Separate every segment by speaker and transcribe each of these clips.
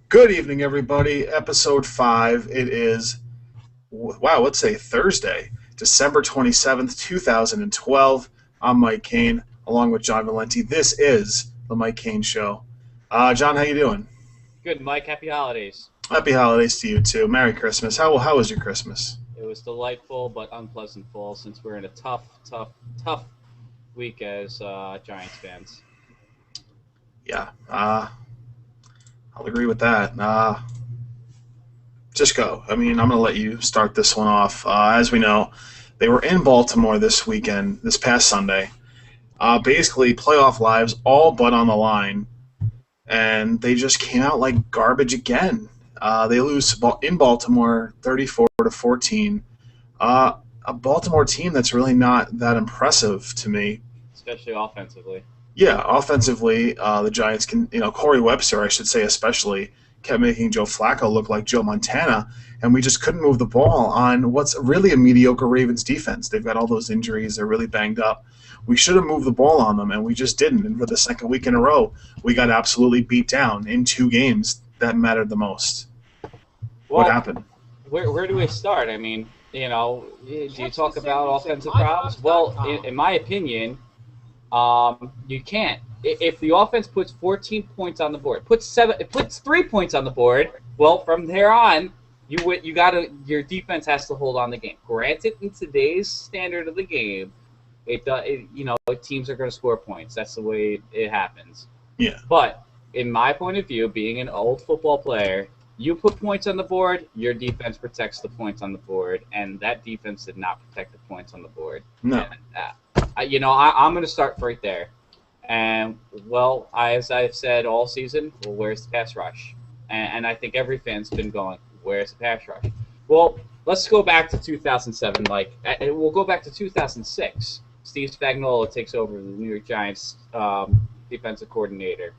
Speaker 1: Good evening, everybody. Episode 5. It is, wow, let's say Thursday, December 27th, 2012. I'm Mike Kane, along with John Valenti. This is the Mike Kane Show. John, how you doing?
Speaker 2: Good, Mike. Happy holidays.
Speaker 1: Happy holidays to you, too. Merry Christmas. How was your Christmas?
Speaker 2: It was delightful but unpleasant fall since we're in a tough week as Giants fans.
Speaker 1: Yeah, I'll agree with that. Just go. I mean, I'm going to let you start this one off. As we know, they were in Baltimore this weekend, this past Sunday. Basically, playoff lives all but on the line, and they just came out like garbage again. They lose in Baltimore, 34-14. A Baltimore team that's really not that impressive to me.
Speaker 2: Especially offensively.
Speaker 1: Yeah, offensively, the Giants can, Corey Webster, I should say, especially, kept making Joe Flacco look like Joe Montana, and we just couldn't move the ball on what's really a mediocre Ravens defense. They've got all those injuries, they're really banged up. We should have moved the ball on them, and we just didn't. And for the second week in a row, we got absolutely beat down in two games that mattered the most. What
Speaker 2: Well,
Speaker 1: happened?
Speaker 2: where do we start? I mean, do you talk about offensive problems? Well, in my opinion, you can't. If the offense puts 14 points on the board, it puts 3 points on the board. Well, from there on, your defense has to hold on the game. Granted, in today's standard of the game, teams are going to score points. That's the way it happens.
Speaker 1: Yeah.
Speaker 2: But in my point of view, being an old football player, you put points on the board, your defense protects the points on the board, and that defense did not protect the points on the board.
Speaker 1: No.
Speaker 2: And, I'm going to start right there. And, well, as I've said all season, well, where's the pass rush? And I think every fan's been going, where's the pass rush? Well, let's go back to 2007. We'll go back to 2006. Steve Spagnuolo takes over the New York Giants defensive coordinator.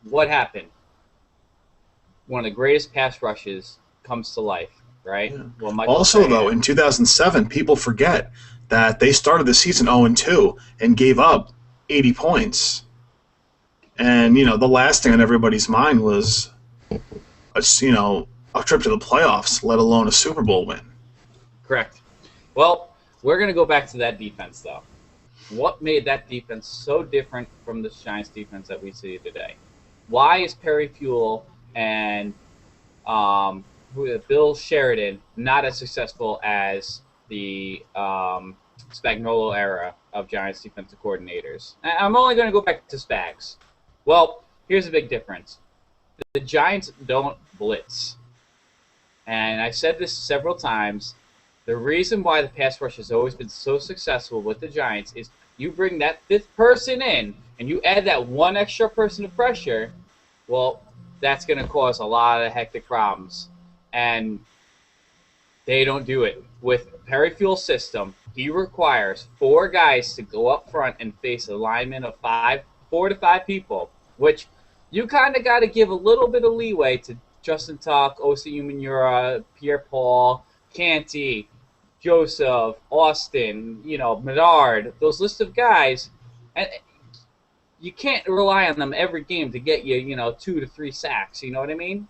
Speaker 2: What happened? One of the greatest pass rushes comes to life, right?
Speaker 1: Yeah.
Speaker 2: Well,
Speaker 1: Also, though, in 2007, people forget that they started the season 0-2 and gave up 80 points. And, the last thing on everybody's mind was, a trip to the playoffs, let alone a Super Bowl win.
Speaker 2: Correct. Well, we're going to go back to that defense, though. What made that defense so different from the Giants defense that we see today? Why is Perry Fuel and Bill Sheridan not as successful as the Spagnuolo era of Giants defensive coordinators? I'm only going to go back to Spags. Well, here's a big difference. The Giants don't blitz. And I said this several times. The reason why the pass rush has always been so successful with the Giants is you bring that fifth person in and you add that one extra person to pressure, well, that's going to cause a lot of hectic problems. And they don't do it. With Perry Fuel's system, he requires 4 guys to go up front and face a lineman of 4 to 5 people, which you kind of got to give a little bit of leeway to Justin Tuck, Osi Umenyiora, Pierre-Paul, Canty, Joseph, Austin, Menard, those list of guys. And you can't rely on them every game to get you, 2 to 3 sacks. You know what I mean?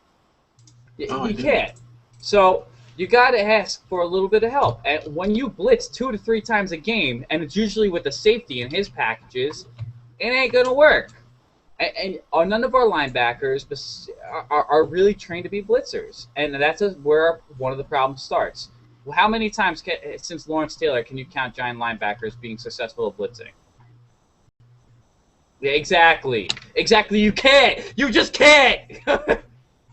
Speaker 2: You can't. So you got to ask for a little bit of help. And when you blitz 2 to 3 times a game, and it's usually with the safety in his packages, it ain't going to work. And none of our linebackers are really trained to be blitzers. And that's where one of the problems starts. Well, how many times since Lawrence Taylor can you count Giant linebackers being successful at blitzing? Yeah, exactly. You can't. You just can't.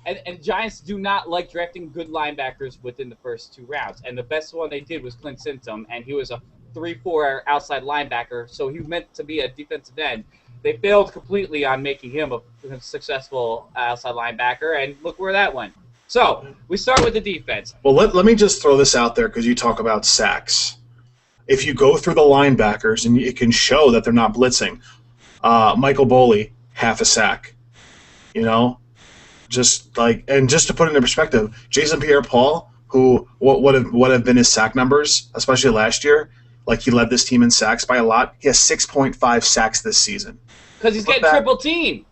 Speaker 2: and Giants do not like drafting good linebackers within the first 2 rounds. And the best one they did was Clint Sintom, and he was a 3-4 outside linebacker, so he was meant to be a defensive end. They failed completely on making him a successful outside linebacker, and look where that went. So, we start with the defense.
Speaker 1: Well, let me just throw this out there because you talk about sacks. If you go through the linebackers, and it can show that they're not blitzing, Michael Boley, half a sack. Just to put it into perspective, Jason Pierre-Paul, who what have been his sack numbers, especially last year, he led this team in sacks by a lot. He has 6.5 sacks this season.
Speaker 2: Because he's getting triple teamed.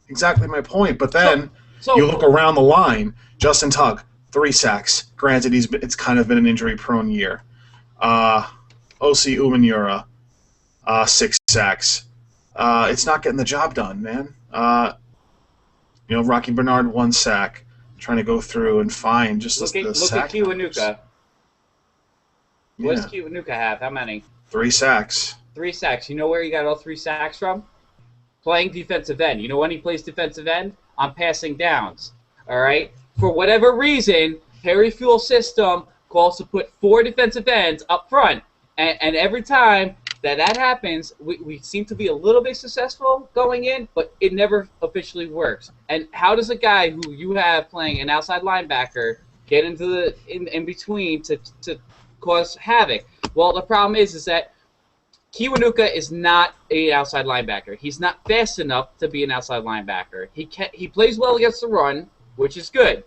Speaker 1: exactly my point. But
Speaker 2: So,
Speaker 1: then you
Speaker 2: so
Speaker 1: look around the line. Justin Tugg, 3 sacks. Granted, it's kind of been an injury-prone year. Uh, OC Umanura, 6 sacks. It's not getting the job done, man. Rocky Bernard, 1 sack. Trying to go through and find just the
Speaker 2: look at
Speaker 1: sack numbers.
Speaker 2: Kiwanuka. What does
Speaker 1: Yeah,
Speaker 2: Kiwanuka have? How many?
Speaker 1: 3 sacks.
Speaker 2: 3 sacks. You know where he got all 3 sacks from? Playing defensive end. You know when he plays defensive end? On passing downs. All right? For whatever reason, Perry Fuel's system calls to put 4 defensive ends up front. And every time that happens, we seem to be a little bit successful going in, but it never officially works. And how does a guy who you have playing an outside linebacker get into the in between to cause havoc? Well, the problem is that Kiwanuka is not an outside linebacker. He's not fast enough to be an outside linebacker. He plays well against the run, which is good.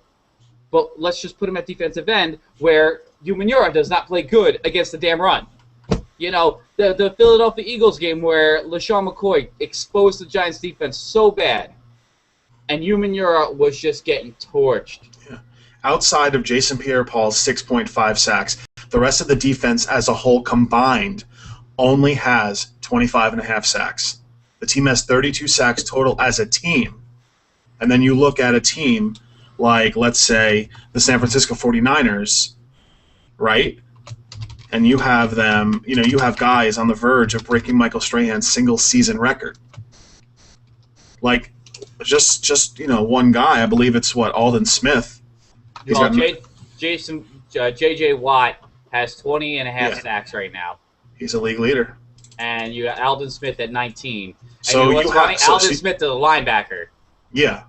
Speaker 2: But let's just put him at defensive end where Umanura does not play good against the damn run. You know, the Philadelphia Eagles game where LaShawn McCoy exposed the Giants defense so bad, and Umanura was just getting torched.
Speaker 1: Yeah. Outside of Jason Pierre-Paul's 6.5 sacks, the rest of the defense as a whole combined only has 25.5 sacks. The team has 32 sacks total as a team. And then you look at a team like, let's say, the San Francisco 49ers, right? And you have them, you have guys on the verge of breaking Michael Strahan's single-season record. Like, just one guy, I believe it's, Aldon Smith.
Speaker 2: Well, J.J. Watt has 20.5 sacks right now.
Speaker 1: He's a league leader.
Speaker 2: And you got Aldon Smith at 19. And
Speaker 1: so
Speaker 2: what's funny? Aldon Smith is a linebacker.
Speaker 1: Yeah.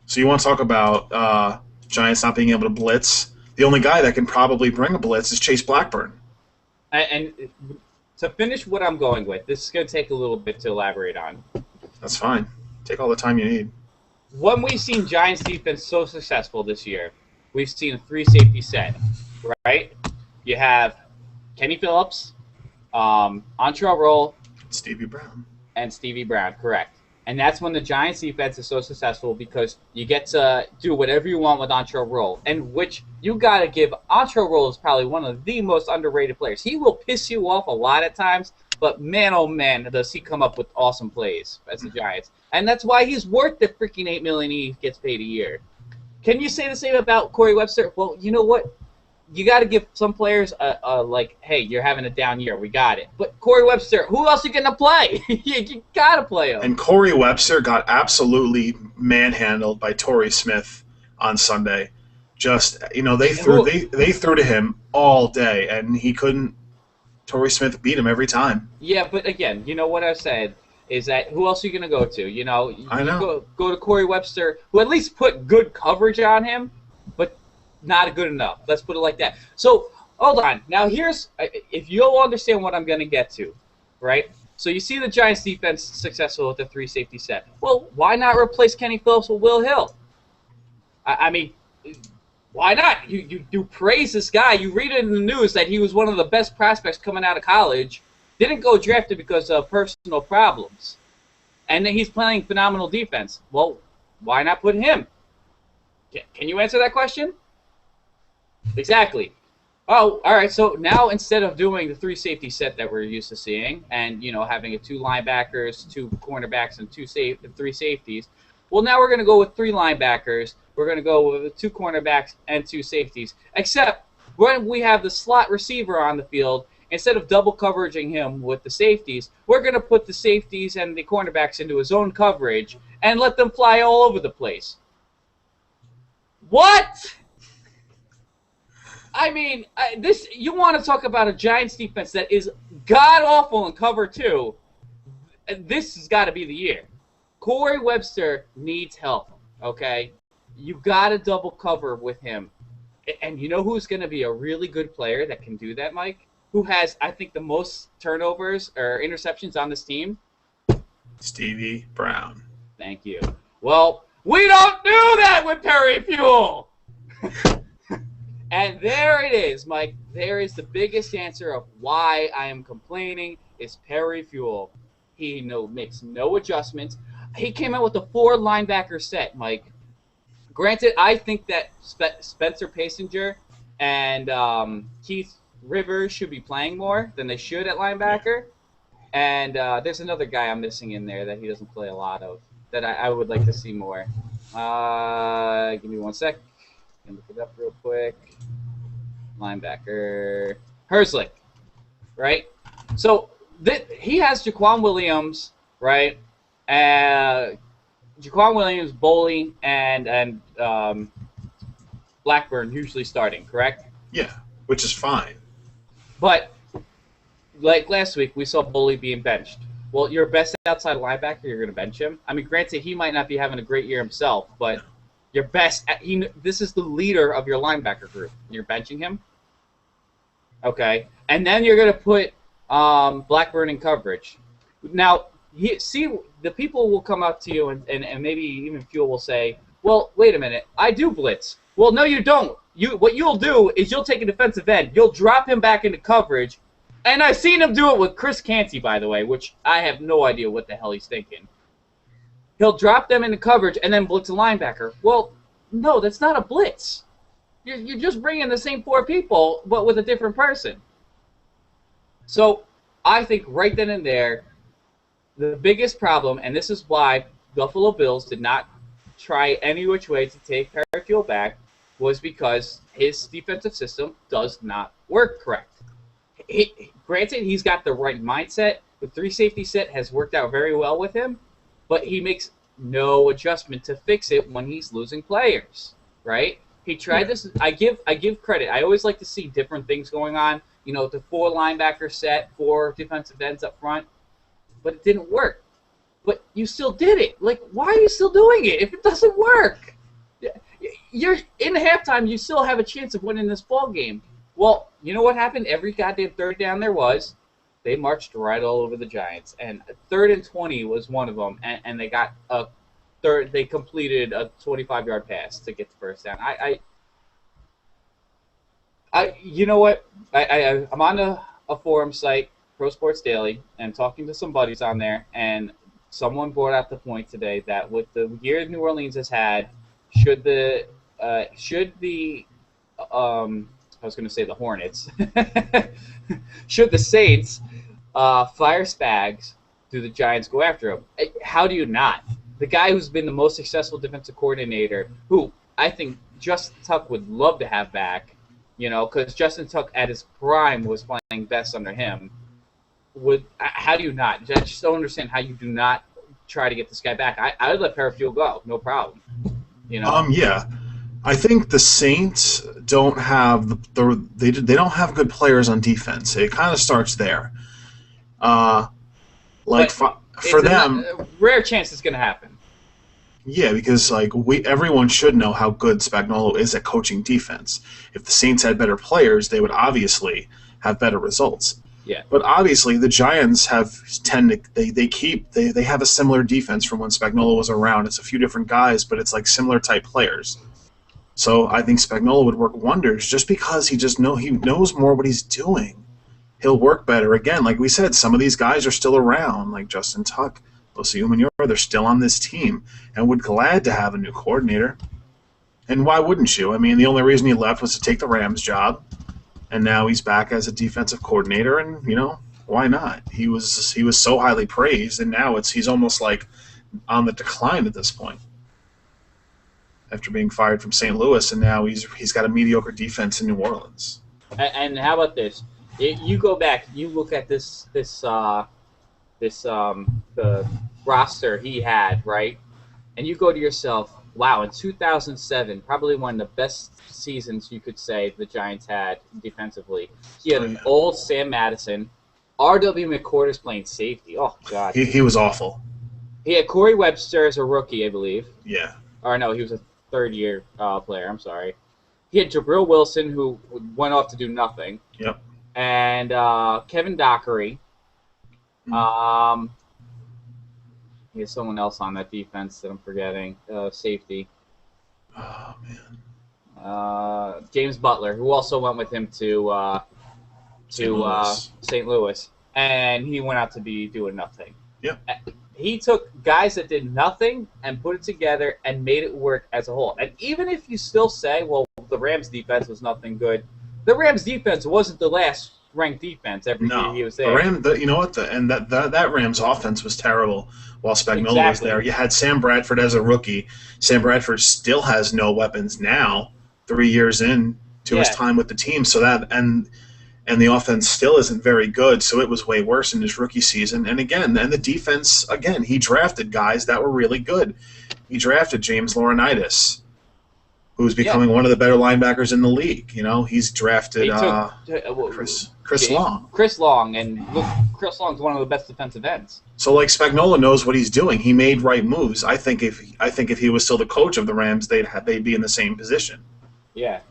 Speaker 1: So you want to talk about Giants not being able to blitz? The only guy that can probably bring a blitz is Chase Blackburn.
Speaker 2: And to finish what I'm going with, this is going to take a little bit to elaborate on.
Speaker 1: That's fine. Take all the time you need.
Speaker 2: When we've seen Giants defense so successful this year, we've seen a 3-safety set, right? You have Kenny Phillips, Antrell Roll,
Speaker 1: Stevie Brown.
Speaker 2: And Stevie Brown, correct. And that's when the Giants defense is so successful because you get to do whatever you want with Antrell Roll, and which you got to give Antrell Roll is probably one of the most underrated players. He will piss you off a lot at times, but man, oh man, does he come up with awesome plays as the Giants. And that's why he's worth the freaking $8 million he gets paid a year. Can you say the same about Corey Webster? Well, you know what? You got to give some players like, hey, you're having a down year. We got it. But Corey Webster, who else are you going to play? you got to play him.
Speaker 1: And Corey Webster got absolutely manhandled by Torrey Smith on Sunday. Just, they threw to him all day, and he couldn't. Torrey Smith beat him every time.
Speaker 2: Yeah, but again, you know what I said is that who else are you going to go to?
Speaker 1: I know.
Speaker 2: Go to Corey Webster, who at least put good coverage on him, but not good enough. Let's put it like that. So, hold on. Now, if you'll understand what I'm going to get to, right? So, you see the Giants defense successful with the 3-safety set. Well, why not replace Kenny Phillips with Will Hill? I mean, why not? You praise this guy. You read it in the news that he was one of the best prospects coming out of college. Didn't go drafted because of personal problems. And then he's playing phenomenal defense. Well, why not put him? Can you answer that question? Exactly. Oh, all right. So now instead of doing the 3-safety set that we're used to seeing, and having 2 linebackers, 2 cornerbacks, and 3 safeties, well, now we're going to go with 3 linebackers. We're going to go with 2 cornerbacks and 2 safeties. Except when we have the slot receiver on the field, instead of double coveraging him with the safeties, we're going to put the safeties and the cornerbacks into his own coverage and let them fly all over the place. What? I mean, you want to talk about a Giants defense that is god-awful in cover 2. This has got to be the year. Corey Webster needs help, okay? You got to double cover with him. And you know who's going to be a really good player that can do that, Mike? Who has, I think, the most turnovers or interceptions on this team?
Speaker 1: Stevie Brown.
Speaker 2: Thank you. Well, we don't do that with Perry Fuel! And there it is, Mike. There is the biggest answer of why I am complaining is Perry Fuel. He makes no adjustments. he came out with a 4 linebacker set, Mike. Granted, I think that Spencer Pasinger and Keith Rivers should be playing more than they should at linebacker. And there's another guy I'm missing in there that he doesn't play a lot of that I would like to see more. Give me 1 sec. Can look it up real quick. Linebacker Herzlich, right? So he has Jaquan Williams, right? Jaquan Williams, Boley, and Blackburn usually starting, correct?
Speaker 1: Yeah, which is fine.
Speaker 2: But like last week, we saw Boley being benched. Well, your best outside linebacker, you're going to bench him. I mean, granted, he might not be having a great year himself, but your best. This is the leader of your linebacker group. You're benching him. Okay, and then you're going to put Blackburn in coverage. Now, the people will come up to you and maybe even Fuel will say, well, wait a minute, I do blitz. Well, no, you don't. What you'll do is you'll take a defensive end, you'll drop him back into coverage, and I've seen him do it with Chris Canty, by the way, which I have no idea what the hell he's thinking. He'll drop them into coverage and then blitz a linebacker. Well, no, that's not a blitz. You're just bringing the same 4 people, but with a different person. So I think right then and there, the biggest problem, and this is why Buffalo Bills did not try any which way to take Parafield back, was because his defensive system does not work correct. Granted, he's got the right mindset. The 3 safety set has worked out very well with him, but he makes no adjustment to fix it when he's losing players, right? He tried this. I give credit. I always like to see different things going on. You know, the 4 linebacker set, 4 defensive ends up front, but it didn't work. But you still did it. Like, why are you still doing it if it doesn't work? You're in halftime. You still have a chance of winning this ball game. Well, you know what happened? Every goddamn third down there was, they marched right all over the Giants. And 3rd and 20 was one of them, and they got a third. They completed a 25-yard pass to get the first down. You know what? I'm on a forum site, Pro Sports Daily, and talking to some buddies on there, and someone brought out the point today that with the year New Orleans has had, should the I was going to say the Hornets, should the Saints fire Spags, do the Giants go after him? How do you not? The guy who's been the most successful defensive coordinator, who I think Justin Tuck would love to have back, you know, because Justin Tuck at his prime was playing best under him. How do you not? I just don't understand how you do not try to get this guy back. I would let Parafield go, no problem. You know.
Speaker 1: Yeah, I think the Saints don't have they don't have good players on defense. It kind of starts there. For them,
Speaker 2: a rare chance it's going to happen.
Speaker 1: Yeah, because everyone should know how good Spagnuolo is at coaching defense. If the Saints had better players, they would obviously have better results.
Speaker 2: Yeah.
Speaker 1: But obviously, the Giants have they have a similar defense from when Spagnuolo was around. It's a few different guys, but it's like similar type players. So I think Spagnuolo would work wonders just because he knows more what he's doing. He'll work better. Again, like we said, some of these guys are still around, like Justin Tuck, Osi Umenyiora. They're still on this team and would glad to have a new coordinator. And why wouldn't you? I mean, the only reason he left was to take the Rams job. And now he's back as a defensive coordinator, and why not? He was so highly praised, and now he's almost like on the decline at this point. After being fired from St. Louis, and now he's got a mediocre defense in New Orleans.
Speaker 2: And how about this? You go back, you look at the roster he had, right? And you go to yourself, wow, in 2007, probably one of the best seasons you could say the Giants had defensively. He had an old Sam Madison. R.W. McCord playing safety. Oh, God.
Speaker 1: He was awful.
Speaker 2: He had Corey Webster as a rookie, I believe.
Speaker 1: Yeah.
Speaker 2: Or no, he was a third-year player. I'm sorry. He had Jabril Wilson, who went off to do nothing.
Speaker 1: Yep.
Speaker 2: And Kevin Dockery. He has someone else on that defense that I'm forgetting. Safety.
Speaker 1: Oh, man.
Speaker 2: James Butler, who also went with him to St. Louis. And he went out to be doing nothing.
Speaker 1: Yep.
Speaker 2: he took guys that did nothing and put it together and made it work as a whole. And even if you still say, well, the Rams defense was nothing good, the Rams defense wasn't the last ranked defense every year
Speaker 1: No,
Speaker 2: he was there.
Speaker 1: you know what? That Rams offense was terrible while Spagnuolo was
Speaker 2: Exactly.
Speaker 1: there. You had Sam Bradford as a rookie. Sam Bradford still has no weapons now, 3 years in to his
Speaker 2: Yeah.
Speaker 1: time with the team. So and the offense still isn't very good. So it was way worse in his rookie season. And the defense again, he drafted guys that were really good. He drafted James Laurinaitis, who's becoming one of the better linebackers in the league. You know, he's drafted
Speaker 2: He took
Speaker 1: Chris Long.
Speaker 2: Chris Long, and look, Chris Long's one of the best defensive ends.
Speaker 1: So like Spagnuolo knows what he's doing. He made right moves. I think if he was still the coach of the Rams, they'd be in the same position.
Speaker 2: Yeah.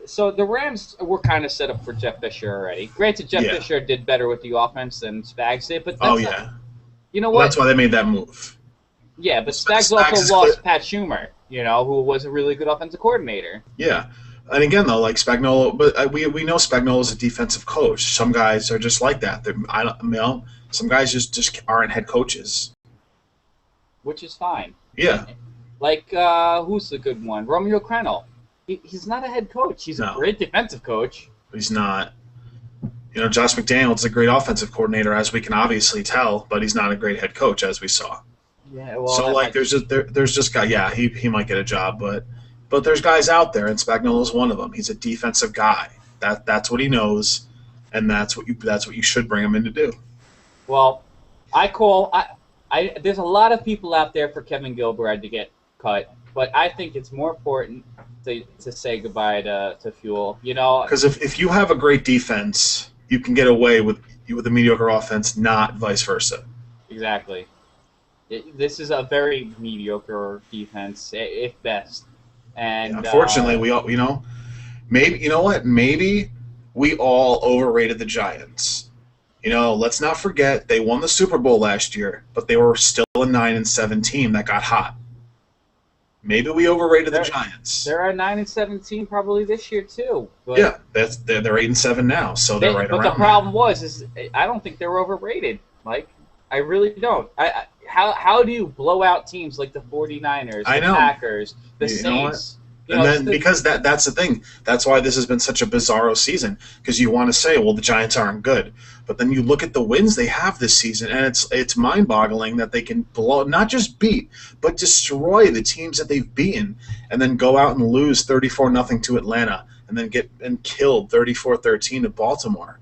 Speaker 2: So the Rams were kind of set up for Jeff Fisher already. Granted, Jeff Fisher did better with the offense than Spags did, but that's you know what?
Speaker 1: Well, that's why they made that move.
Speaker 2: Yeah, but Spags also lost Pat Schumer, you know, who was a really good offensive coordinator.
Speaker 1: Yeah. And again, though, like Spagnuolo, but we know Spagnuolo's a defensive coach. Some guys are just like that. Some guys just aren't head coaches.
Speaker 2: Which is fine.
Speaker 1: Yeah.
Speaker 2: Like, who's the good one? Romeo Crennel. He's not a head coach. He's a great defensive coach.
Speaker 1: He's not. You know, Josh McDaniels is a great offensive coordinator, as we can obviously tell, but he's not a great head coach, as we saw.
Speaker 2: Yeah, well,
Speaker 1: so like, there's just guys. Yeah, he might get a job, but there's guys out there, and Spagnuolo's one of them. He's a defensive guy. That's what he knows, and that's what you should bring him in to do.
Speaker 2: Well, there's a lot of people out there for Kevin Gilbride to get cut, but I think it's more important to say goodbye to Fuel. You know,
Speaker 1: because if you have a great defense, you can get away with a mediocre offense, not vice versa.
Speaker 2: Exactly. This is a very mediocre defense, if best. And
Speaker 1: unfortunately, we all, maybe we all overrated the Giants. You know, let's not forget they won the Super Bowl last year, but they were still a 9-7 team that got hot. Maybe we overrated the Giants.
Speaker 2: They're a 9-17 probably this year too. But
Speaker 1: yeah, they're 8-7 now, so they're right around.
Speaker 2: But the problem is I don't think they were overrated, Mike. I really don't. How do you blow out teams like the 49ers, the Packers, the Saints?
Speaker 1: Because that's the thing. That's why this has been such a bizarro season, because you want to say, well, the Giants aren't good. But then you look at the wins they have this season, and it's mind-boggling that they can not just beat, but destroy the teams that they've beaten, and then go out and lose 34-0 to Atlanta, and then get killed 34-13 to Baltimore.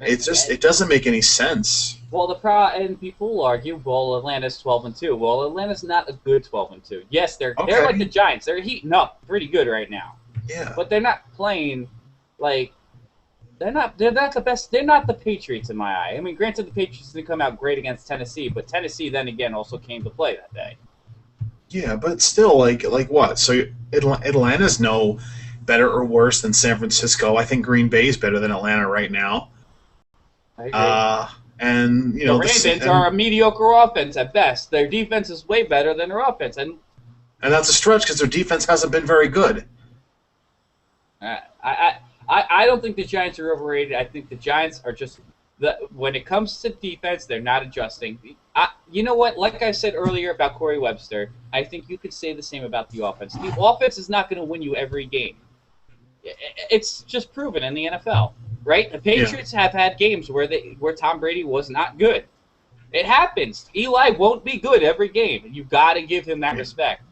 Speaker 1: It doesn't make any sense.
Speaker 2: Well, and people will argue, well, Atlanta's 12-2. Well, Atlanta's not a good 12-2. Yes, they're like the Giants. They're heating up pretty good right now.
Speaker 1: Yeah.
Speaker 2: But they're not playing like they're not the best. They're not the Patriots in my eye. I mean, granted, the Patriots didn't come out great against Tennessee, but Tennessee then again also came to play that day.
Speaker 1: Yeah, but still, like what? So Atlanta's no better or worse than San Francisco. I think Green Bay's better than Atlanta right now.
Speaker 2: I agree.
Speaker 1: And
Speaker 2: the Ravens are a mediocre offense at best. Their defense is way better than their offense, and
Speaker 1: that's a stretch because their defense hasn't been very good.
Speaker 2: I don't think the Giants are overrated. I think the Giants are just when it comes to defense, they're not adjusting. You know what? Like I said earlier about Corey Webster, I think you could say the same about the offense. The offense is not going to win you every game. It's just proven in the NFL. Right? The Patriots have had games where Tom Brady was not good. It happens. Eli won't be good every game. You've got to give him that respect.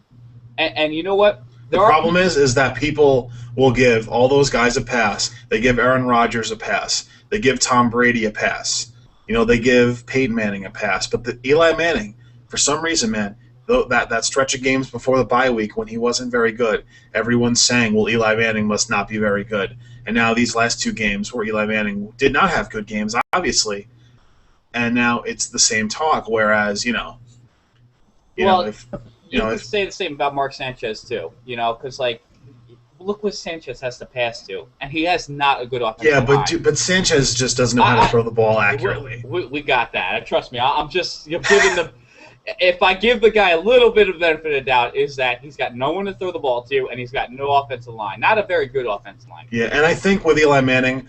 Speaker 2: And you know what?
Speaker 1: The problem is that people will give all those guys a pass. They give Aaron Rodgers a pass. They give Tom Brady a pass. You know, they give Peyton Manning a pass. But the Eli Manning, for some reason, man, that stretch of games before the bye week when he wasn't very good, everyone's saying, well, Eli Manning must not be very good. And now these last two games where Eli Manning did not have good games, obviously, and now it's the same talk. Whereas, you could
Speaker 2: say the same about Mark Sanchez too. You know, because look what Sanchez has to pass to, and he has not a good offensive line.
Speaker 1: but Sanchez just doesn't know how to throw the ball accurately.
Speaker 2: We got that. Trust me. I'm just giving the. if I give the guy a little bit of benefit of doubt, is that he's got no one to throw the ball to, and he's got no offensive line. Not a very good offensive line.
Speaker 1: Yeah, and I think with Eli Manning,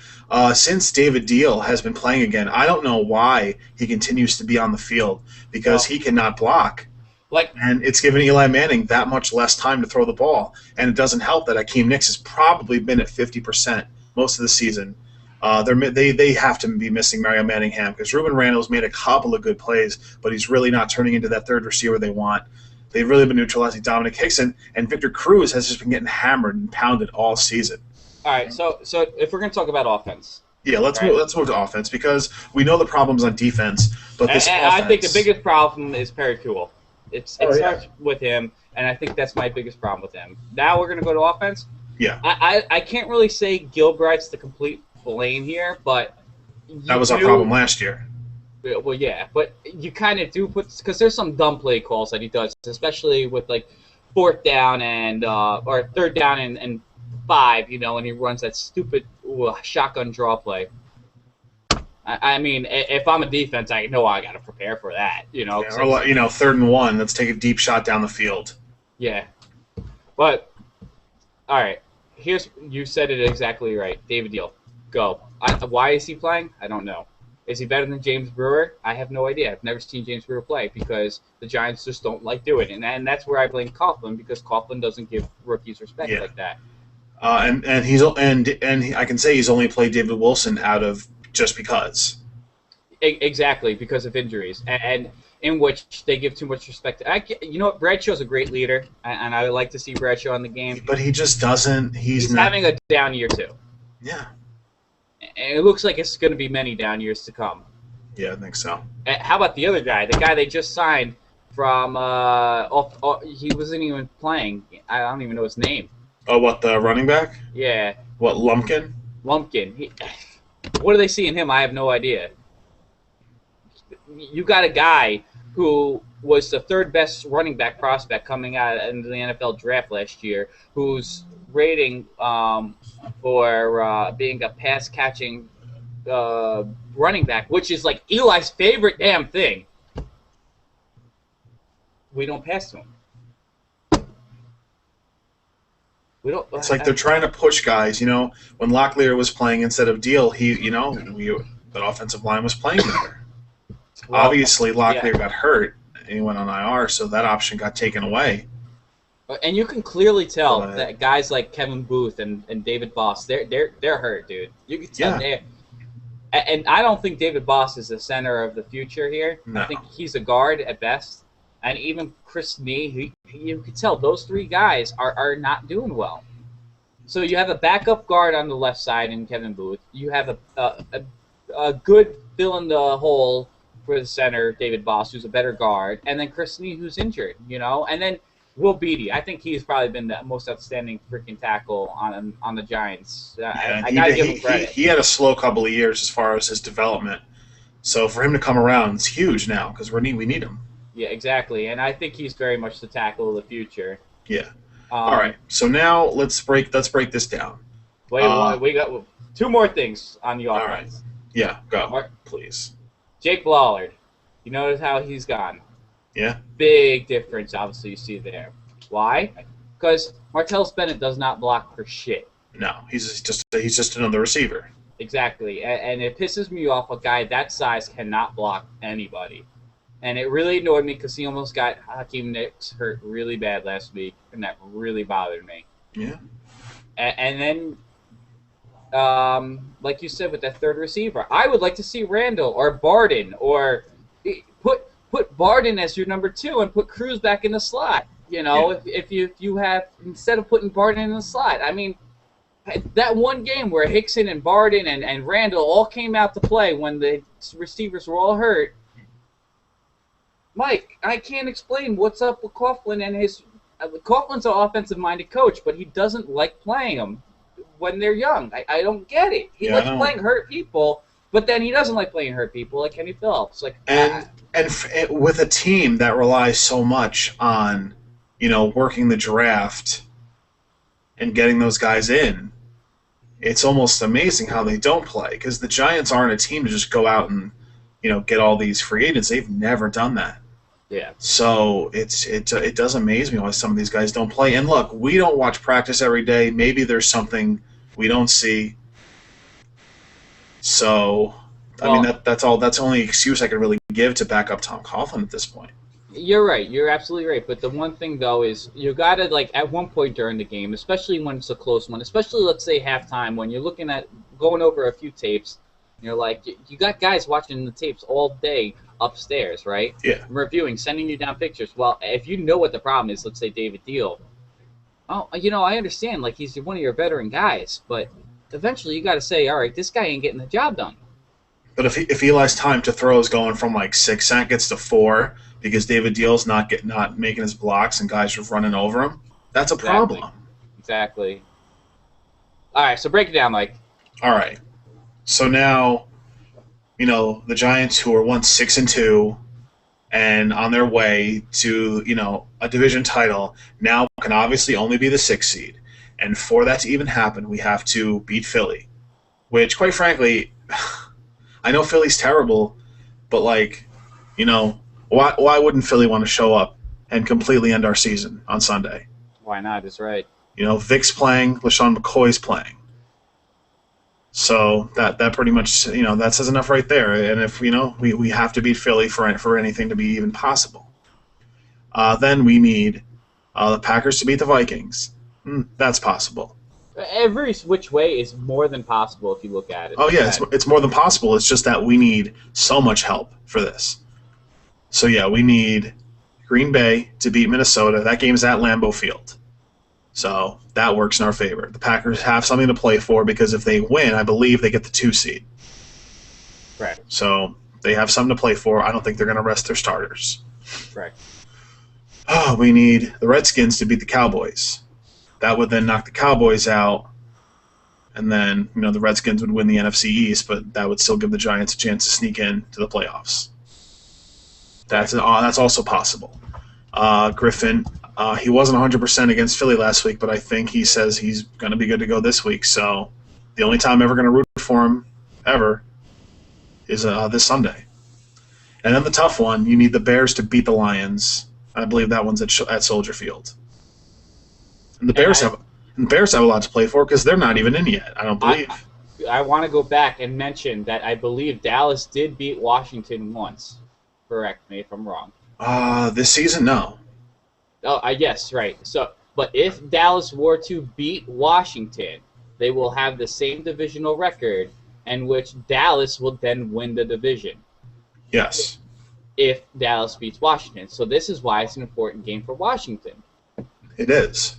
Speaker 1: since David Deal has been playing again, I don't know why he continues to be on the field because
Speaker 2: Well,
Speaker 1: he cannot block.
Speaker 2: like
Speaker 1: And it's given Eli Manning that much less time to throw the ball. And it doesn't help that Akeem Nicks has probably been at 50% most of the season. They have to be missing Mario Manningham because Ruben Randall's made a couple of good plays, but he's really not turning into that third receiver they want. They've really been neutralizing Dominic Hickson, and Victor Cruz has just been getting hammered and pounded all season.
Speaker 2: all right, so if we're gonna talk about offense,
Speaker 1: Yeah, let's
Speaker 2: right?
Speaker 1: move to offense because we know the problems on defense, but this
Speaker 2: And
Speaker 1: offense,
Speaker 2: I think the biggest problem is Perry Cool. It
Speaker 1: yeah.
Speaker 2: starts with him, and I think that's my biggest problem with him. Now we're gonna go to offense.
Speaker 1: Yeah,
Speaker 2: I can't really say Gilbride's the complete blame here, but
Speaker 1: that was our problem last year.
Speaker 2: well, yeah, but you kind of do put because there's some dumb play calls that he does, especially with like fourth down and or third down and 5, and he runs that stupid shotgun draw play. I mean, if I'm a defense, I know I got to prepare for that,
Speaker 1: Yeah, or 3rd and 1, let's take a deep shot down the field.
Speaker 2: Yeah, but all right, you said it exactly right, David Deal, go. Why is he playing? I don't know. Is he better than James Brewer? I have no idea. I've never seen James Brewer play because the Giants just don't like doing it. And that's where I blame Coughlin because Coughlin doesn't give rookies respect like that.
Speaker 1: And I can say he's only played David Wilson out of just because.
Speaker 2: Exactly, because of injuries. And in which they give too much respect. You know what? Bradshaw's a great leader, and I would like to see Bradshaw in the game.
Speaker 1: But he just doesn't. He's not,
Speaker 2: having a down year, too.
Speaker 1: Yeah.
Speaker 2: And it looks like it's going to be many down years to come.
Speaker 1: Yeah, I think so.
Speaker 2: How about the other guy? The guy they just signed from he wasn't even playing. I don't even know his name.
Speaker 1: Oh, what, the running back?
Speaker 2: Yeah.
Speaker 1: What, Lumpkin?
Speaker 2: Lumpkin. What do they see in him? I have no idea. You got a guy who was the 3rd best running back prospect coming out into the NFL draft last year, whose rating for being a pass-catching running back, which is like Eli's favorite damn thing. We don't pass to him. We don't.
Speaker 1: It's like they're trying to push guys. When Locklear was playing instead of Deal, the offensive line was playing better. Well, obviously, Locklear got hurt and he went on IR, so that option got taken away.
Speaker 2: And you can clearly tell that guys like Kevin Booth and David Boss, they're hurt, dude. You can tell. Yeah. And I don't think David Boss is the center of the future here.
Speaker 1: No.
Speaker 2: I think he's a guard at best. And even Chris Nee, you can tell those 3 guys are not doing well. So you have a backup guard on the left side in Kevin Booth. You have a good fill in the hole for the center, David Boss, who's a better guard, and then Chris Nee, who's injured, and then Will Beatty. I think he's probably been the most outstanding freaking tackle on the Giants. I gotta give him credit.
Speaker 1: He had a slow couple of years as far as his development, so for him to come around, it's huge now because we need him.
Speaker 2: Yeah, exactly, and I think he's very much the tackle of the future.
Speaker 1: Yeah. All right. So now let's break this down.
Speaker 2: Wait, we got 2 more things on the offense.
Speaker 1: All right. Yeah, go, please.
Speaker 2: Jake Lawler, you notice how he's gone.
Speaker 1: Yeah.
Speaker 2: Big difference, obviously, you see there. Why? Because Martellus Bennett does not block for shit.
Speaker 1: No, he's just another receiver.
Speaker 2: Exactly, and it pisses me off. A guy that size cannot block anybody. And it really annoyed me because he almost got Hakeem Nicks hurt really bad last week, and that really bothered me.
Speaker 1: Yeah.
Speaker 2: And then, like you said, with that 3rd receiver, I would like to see Randall or Barden or put Barden as your number 2 and put Cruz back in the slot. If you have, instead of putting Barden in the slot. I mean, that one game where Hickson and Barden and Randall all came out to play when the receivers were all hurt. Mike, I can't explain what's up with Coughlin and his. Coughlin's an offensive-minded coach, but he doesn't like playing them when they're young. I don't get it. He likes playing hurt people, but then he doesn't like playing hurt people, like Kenny Phillips.
Speaker 1: And with a team that relies so much on, working the draft and getting those guys in, it's almost amazing how they don't play because the Giants aren't a team to just go out and, get all these free agents. They've never done that.
Speaker 2: Yeah.
Speaker 1: So it does amaze me why some of these guys don't play. And look, we don't watch practice every day. Maybe there's something we don't see. So, I mean,
Speaker 2: Well,
Speaker 1: that's all. That's the only excuse I could really give to back up Tom Coughlin at this point.
Speaker 2: you're right. You're absolutely right. But the one thing though is you gotta like at one point during the game, especially when it's a close one, especially let's say halftime when you're looking at going over a few tapes, you're like you got guys watching the tapes all day upstairs, right?
Speaker 1: Yeah.
Speaker 2: Reviewing, sending you down pictures. Well, if you know what the problem is, let's say David Deal. Oh, I understand. Like he's one of your veteran guys, but eventually you got to say, all right, this guy ain't getting the job done.
Speaker 1: But if Eli's time to throw is going from like 6 seconds to 4 because David Deal's not making his blocks and guys are running over him, that's a problem.
Speaker 2: Exactly. All right, so break it down, Mike.
Speaker 1: All right. So now, the Giants, who were once 6-2 and on their way to a division title, now can obviously only be the 6th seed. And for that to even happen, we have to beat Philly, which, quite frankly, I know Philly's terrible, but why wouldn't Philly want to show up and completely end our season on Sunday?
Speaker 2: Why not? That's right.
Speaker 1: Vic's playing, LaShawn McCoy's playing. So that pretty much that says enough right there. And if we have to beat Philly for anything to be even possible, then we need the Packers to beat the Vikings. That's possible.
Speaker 2: Every which way is more than possible if you look at it.
Speaker 1: Oh yeah, it's more than possible. It's just that we need so much help for this. So yeah, we need Green Bay to beat Minnesota. That game's at Lambeau Field. So that works in our favor. The Packers have something to play for because if they win, I believe they get the 2 seed.
Speaker 2: Right.
Speaker 1: So they have something to play for. I don't think they're going to rest their starters.
Speaker 2: Right.
Speaker 1: Oh, we need the Redskins to beat the Cowboys. That would then knock the Cowboys out, and then the Redskins would win the NFC East, but that would still give the Giants a chance to sneak in to the playoffs. That's also possible. Griffin, he wasn't 100% against Philly last week, but I think he says he's going to be good to go this week. So the only time I'm ever going to root for him ever is this Sunday. And then the tough one, you need the Bears to beat the Lions. I believe that one's at Soldier Field. And the Bears have a lot to play for because they're not even in yet, I don't believe.
Speaker 2: I want to go back and mention that I believe Dallas did beat Washington once. Correct me if I'm wrong.
Speaker 1: This season, no.
Speaker 2: Oh, yes, right. So, but if Dallas were to beat Washington, they will have the same divisional record, in which Dallas will then win the division.
Speaker 1: Yes.
Speaker 2: If Dallas beats Washington. So this is why it's an important game for Washington.
Speaker 1: It is.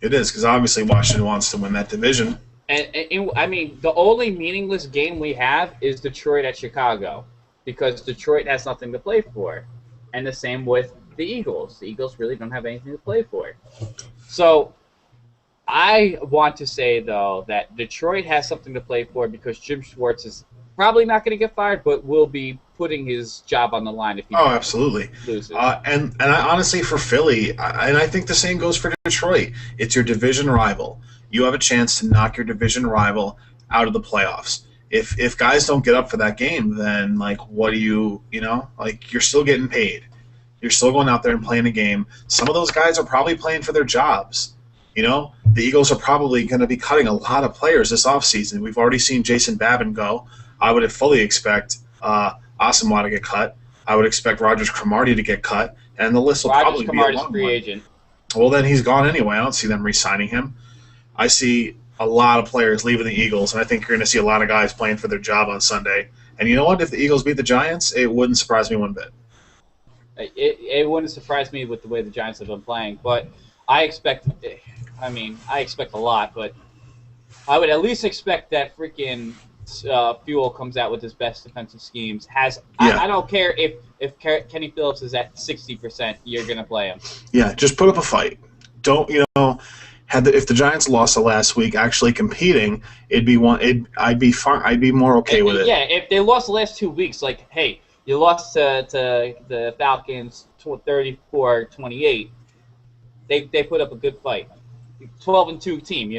Speaker 1: It is, because obviously Washington wants to win that division.
Speaker 2: And I mean, the only meaningless game we have is Detroit at Chicago, because Detroit has nothing to play for. And the same with the Eagles. The Eagles really don't have anything to play for. So I want to say, though, that Detroit has something to play for because Jim Schwartz is probably not going to get fired, but will be putting his job on the line if he
Speaker 1: absolutely
Speaker 2: loses.
Speaker 1: And I honestly, for Philly, and I think the same goes for Detroit, it's your division rival. You have a chance to knock your division rival out of the playoffs. If guys don't get up for that game, then what do you're still getting paid. You're still going out there and playing a game. Some of those guys are probably playing for their jobs. The Eagles are probably going to be cutting a lot of players this offseason. We've already seen Jason Babin go. I would fully expect Asamoah to get cut. I would expect Rogers Cromartie to get cut, and the list will probably be a long
Speaker 2: free
Speaker 1: one.
Speaker 2: Agent.
Speaker 1: Well, then he's gone anyway. I don't see them re-signing him. I see a lot of players leaving the Eagles, and I think you're going to see a lot of guys playing for their job on Sunday. And you know what? If the Eagles beat the Giants, it wouldn't surprise me one bit.
Speaker 2: It wouldn't surprise me with the way the Giants have been playing, but I expect a lot, but I would at least expect that freaking Fuel comes out with his best defensive schemes. I don't care if Kenny Phillips is at 60%, you're going to play him.
Speaker 1: Yeah, just put up a fight. Don't, if the Giants lost the last week actually competing, I'd be more okay with it.
Speaker 2: Yeah, if they lost the last 2 weeks, hey, you lost to the Falcons 34-28. They put up a good fight. 12-2 team,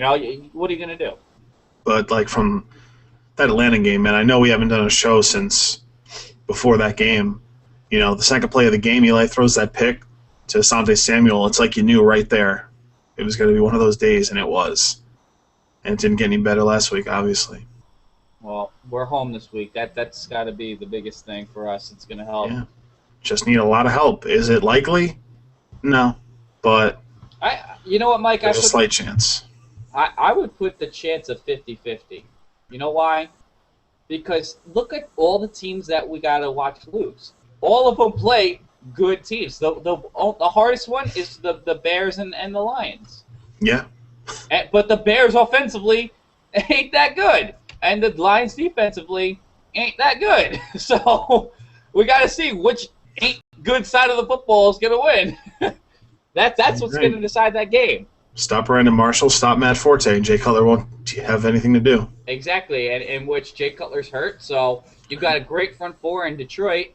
Speaker 2: what are you going to do?
Speaker 1: But from that Atlanta game, man, I know we haven't done a show since before that game. The second play of the game, Eli throws that pick to Asante Samuel. It's like you knew right there it was going to be one of those days, and it was. And it didn't get any better last week, obviously.
Speaker 2: Well, we're home this week. That's got to be the biggest thing for us. It's going to help.
Speaker 1: Yeah. Just need a lot of help. Is it likely? No. But
Speaker 2: you know what, Mike?
Speaker 1: there's a slight chance.
Speaker 2: I would put the chance of 50-50. You know why? Because look at all the teams that we got to watch lose. All of them play good teams. The hardest one is the Bears and the Lions.
Speaker 1: Yeah.
Speaker 2: But the Bears offensively ain't that good. And the Lions defensively ain't that good. So we got to see which ain't good side of the football is going to win. That's what's going to decide that game.
Speaker 1: Stop Brandon Marshall, stop Matt Forte, and Jay Cutler won't have anything to do.
Speaker 2: Exactly, and in which Jay Cutler's hurt. So you've got a great front four in Detroit.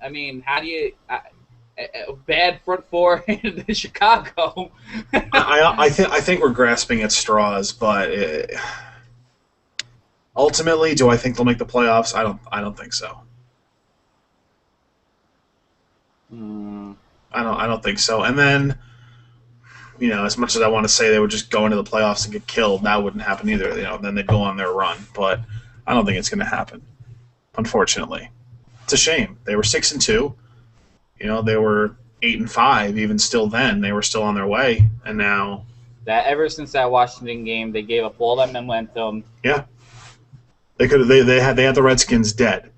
Speaker 2: I mean, how do you a bad front four in Chicago?
Speaker 1: I think we're grasping at straws, but ultimately, do I think they'll make the playoffs? I don't think so. I don't think so. And then, as much as I want to say they would just go into the playoffs and get killed, that wouldn't happen either. Then they'd go on their run, but I don't think it's going to happen. Unfortunately, it's a shame. They were 6-2. They were 8-5. Even still, then they were still on their way, and now
Speaker 2: ever since that Washington game, they gave up all that momentum.
Speaker 1: Yeah, they could. They had the Redskins dead.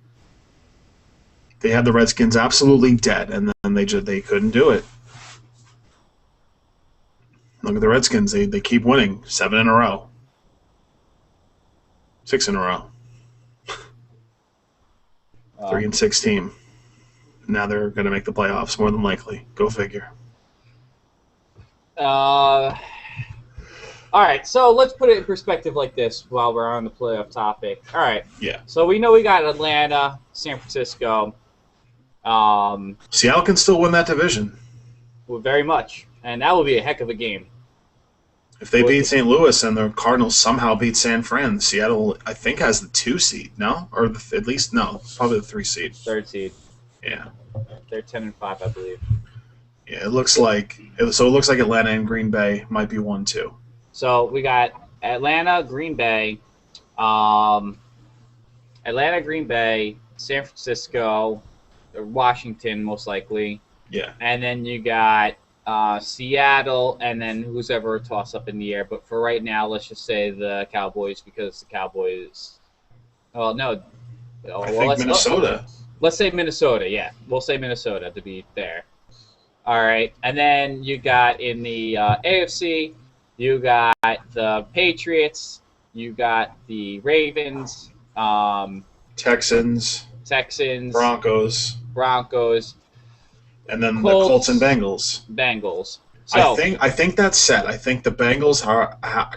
Speaker 1: They had the Redskins absolutely dead, and then they couldn't do it. Look at the Redskins. They keep winning 7 in a row. 6 in a row. 3-6 team. Now they're going to make the playoffs, more than likely. Go figure.
Speaker 2: All right, so let's put it in perspective like this while we're on the playoff topic. All right.
Speaker 1: Yeah.
Speaker 2: So we know we got Atlanta, San Francisco.
Speaker 1: Seattle can still win that division.
Speaker 2: Well, very much. And that will be a heck of a game.
Speaker 1: If they beat St. Louis and the Cardinals somehow beat San Fran, Seattle, I think, has the 2 seed, no? Or at least, no, probably the 3 seed.
Speaker 2: 3rd seed.
Speaker 1: Yeah.
Speaker 2: They're 10-5, I believe.
Speaker 1: Yeah, it looks like Atlanta and Green Bay might be 1-2.
Speaker 2: So we got Atlanta, Green Bay, San Francisco, Washington, most likely.
Speaker 1: Yeah.
Speaker 2: And then you got Seattle, and then who's ever a toss-up in the air. But for right now, let's just say the Cowboys, because the Cowboys – well, no.
Speaker 1: I think Minnesota.
Speaker 2: Let's say Minnesota, yeah. We'll say Minnesota to be fair. All right. And then you got in the AFC, you got the Patriots, you got the Ravens,
Speaker 1: Texans, Broncos, and then the Colts and Bengals. So, I think that's set. I think the Bengals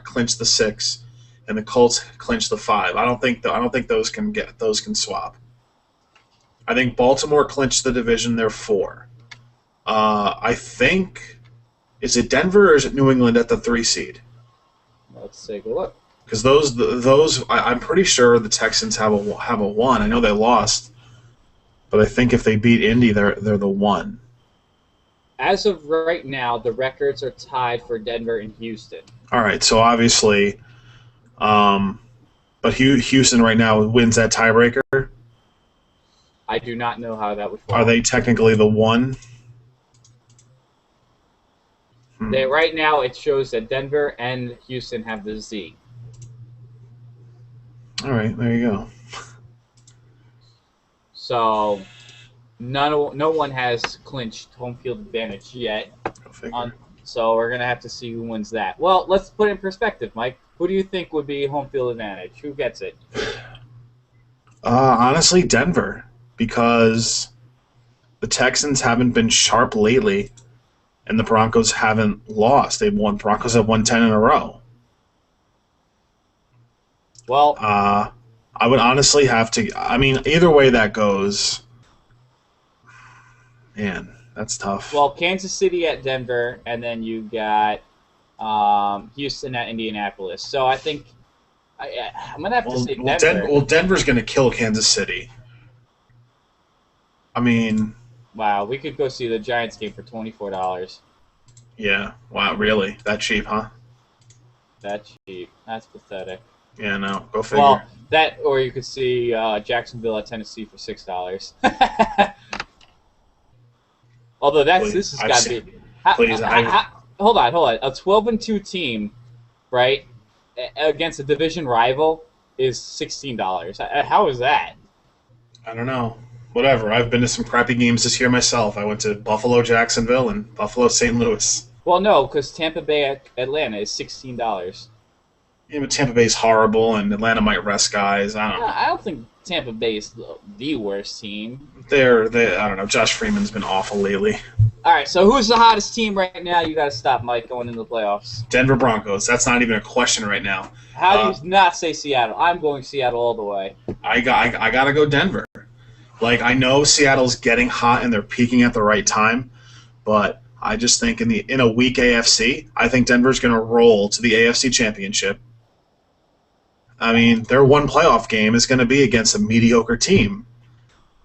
Speaker 1: clinch the 6, and the Colts clinch the 5. I don't think those can swap. I think Baltimore clinched the division. They're 4. I think, is it Denver or is it New England at the 3 seed?
Speaker 2: Let's take a look.
Speaker 1: Because those I'm pretty sure the Texans have a 1. I know they lost, but I think if they beat Indy, they're the 1.
Speaker 2: As of right now, the records are tied for Denver and Houston.
Speaker 1: All right, so obviously, but Houston right now wins that tiebreaker.
Speaker 2: I do not know how that would work.
Speaker 1: Are they technically the 1?
Speaker 2: Right now, it shows that Denver and Houston have the Z.
Speaker 1: All right, there you go.
Speaker 2: So, no one has clinched home field advantage yet.
Speaker 1: Go figure.
Speaker 2: So we're gonna have to see who wins that. Well, let's put it in perspective, Mike. Who do you think would be home field advantage? Who gets it?
Speaker 1: Honestly, Denver, because the Texans haven't been sharp lately, and the Broncos haven't lost. Broncos have won 10 in a row.
Speaker 2: Well,
Speaker 1: I would honestly have to. I mean, either way that goes, man, that's tough.
Speaker 2: Well, Kansas City at Denver, and then you got Houston at Indianapolis. So I think I'm gonna have to say Denver.
Speaker 1: Denver's gonna kill Kansas City. I mean,
Speaker 2: Wow, we could go see the Giants game for $24.
Speaker 1: Yeah. Wow. Really? That cheap, huh?
Speaker 2: That cheap. That's pathetic.
Speaker 1: Yeah. No. Go figure.
Speaker 2: Well, that or you could see Jacksonville at Tennessee for $6. Although
Speaker 1: Please.
Speaker 2: this has
Speaker 1: I've
Speaker 2: got to
Speaker 1: seen.
Speaker 2: be.
Speaker 1: Please. I've.
Speaker 2: Hold on. A 12-2 team, right, against a division rival is $16. How is that?
Speaker 1: I don't know. Whatever. I've been to some crappy games this year myself. I went to Buffalo, Jacksonville, and Buffalo, St. Louis.
Speaker 2: Well, no, because Tampa Bay Atlanta is $16.
Speaker 1: Yeah, but Tampa Bay's horrible, and Atlanta might rest guys. I don't know.
Speaker 2: I don't think Tampa Bay is the worst team.
Speaker 1: I don't know. Josh Freeman's been awful lately.
Speaker 2: All right, so who's the hottest team right now? You got to stop, Mike, going into the playoffs.
Speaker 1: Denver Broncos. That's not even a question right now.
Speaker 2: How do you not say Seattle? I'm going Seattle all the way.
Speaker 1: I gotta go Denver. Like, I know Seattle's getting hot and they're peaking at the right time, but I just think in a weak AFC, I think Denver's going to roll to the AFC Championship. I mean, their one playoff game is going to be against a mediocre team.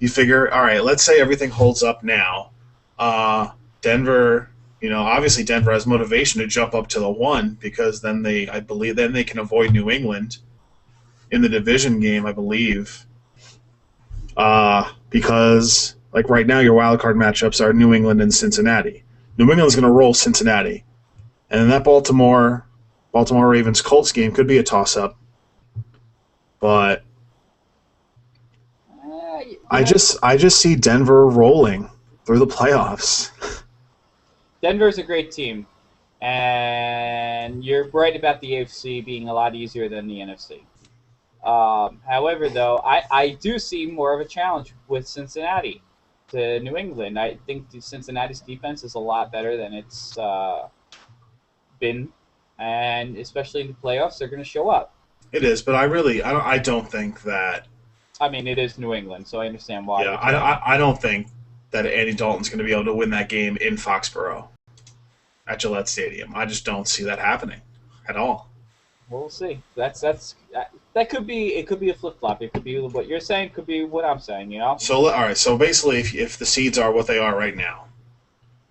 Speaker 1: You figure, all right, let's say everything holds up now. Denver, obviously Denver has motivation to jump up to the one because I believe they can avoid New England in the division game, I believe. Because like right now your wild card matchups are New England and Cincinnati. New England's going to roll Cincinnati. And then that Baltimore Ravens Colts game could be a toss up. But I just see Denver rolling through the playoffs.
Speaker 2: Denver's a great team, and you're right about the AFC being a lot easier than the NFC. However, though, I do see more of a challenge with Cincinnati to New England. I think Cincinnati's defense is a lot better than it's been, and especially in the playoffs, they're going to show up.
Speaker 1: It is, but I don't think that.
Speaker 2: I mean, it is New England, so I understand why.
Speaker 1: Yeah, I don't think that Andy Dalton's going to be able to win that game in Foxborough at Gillette Stadium. I just don't see that happening at all.
Speaker 2: We'll see. That could be. It could be a flip flop. It could be what you're saying. Could be what I'm saying.
Speaker 1: So all right. So basically, if the seeds are what they are right now,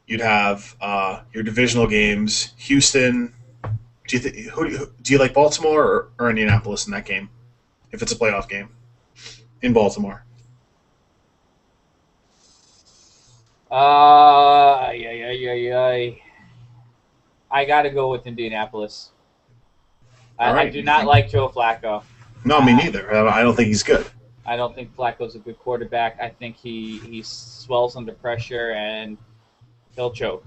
Speaker 1: you'd have your divisional games. Houston. Do you like Baltimore or Indianapolis in that game? If it's a playoff game in Baltimore.
Speaker 2: I gotta go with Indianapolis. I do not like Joe Flacco.
Speaker 1: No, me neither. I don't think he's good.
Speaker 2: I don't think Flacco's a good quarterback. I think he swells under pressure and he'll choke.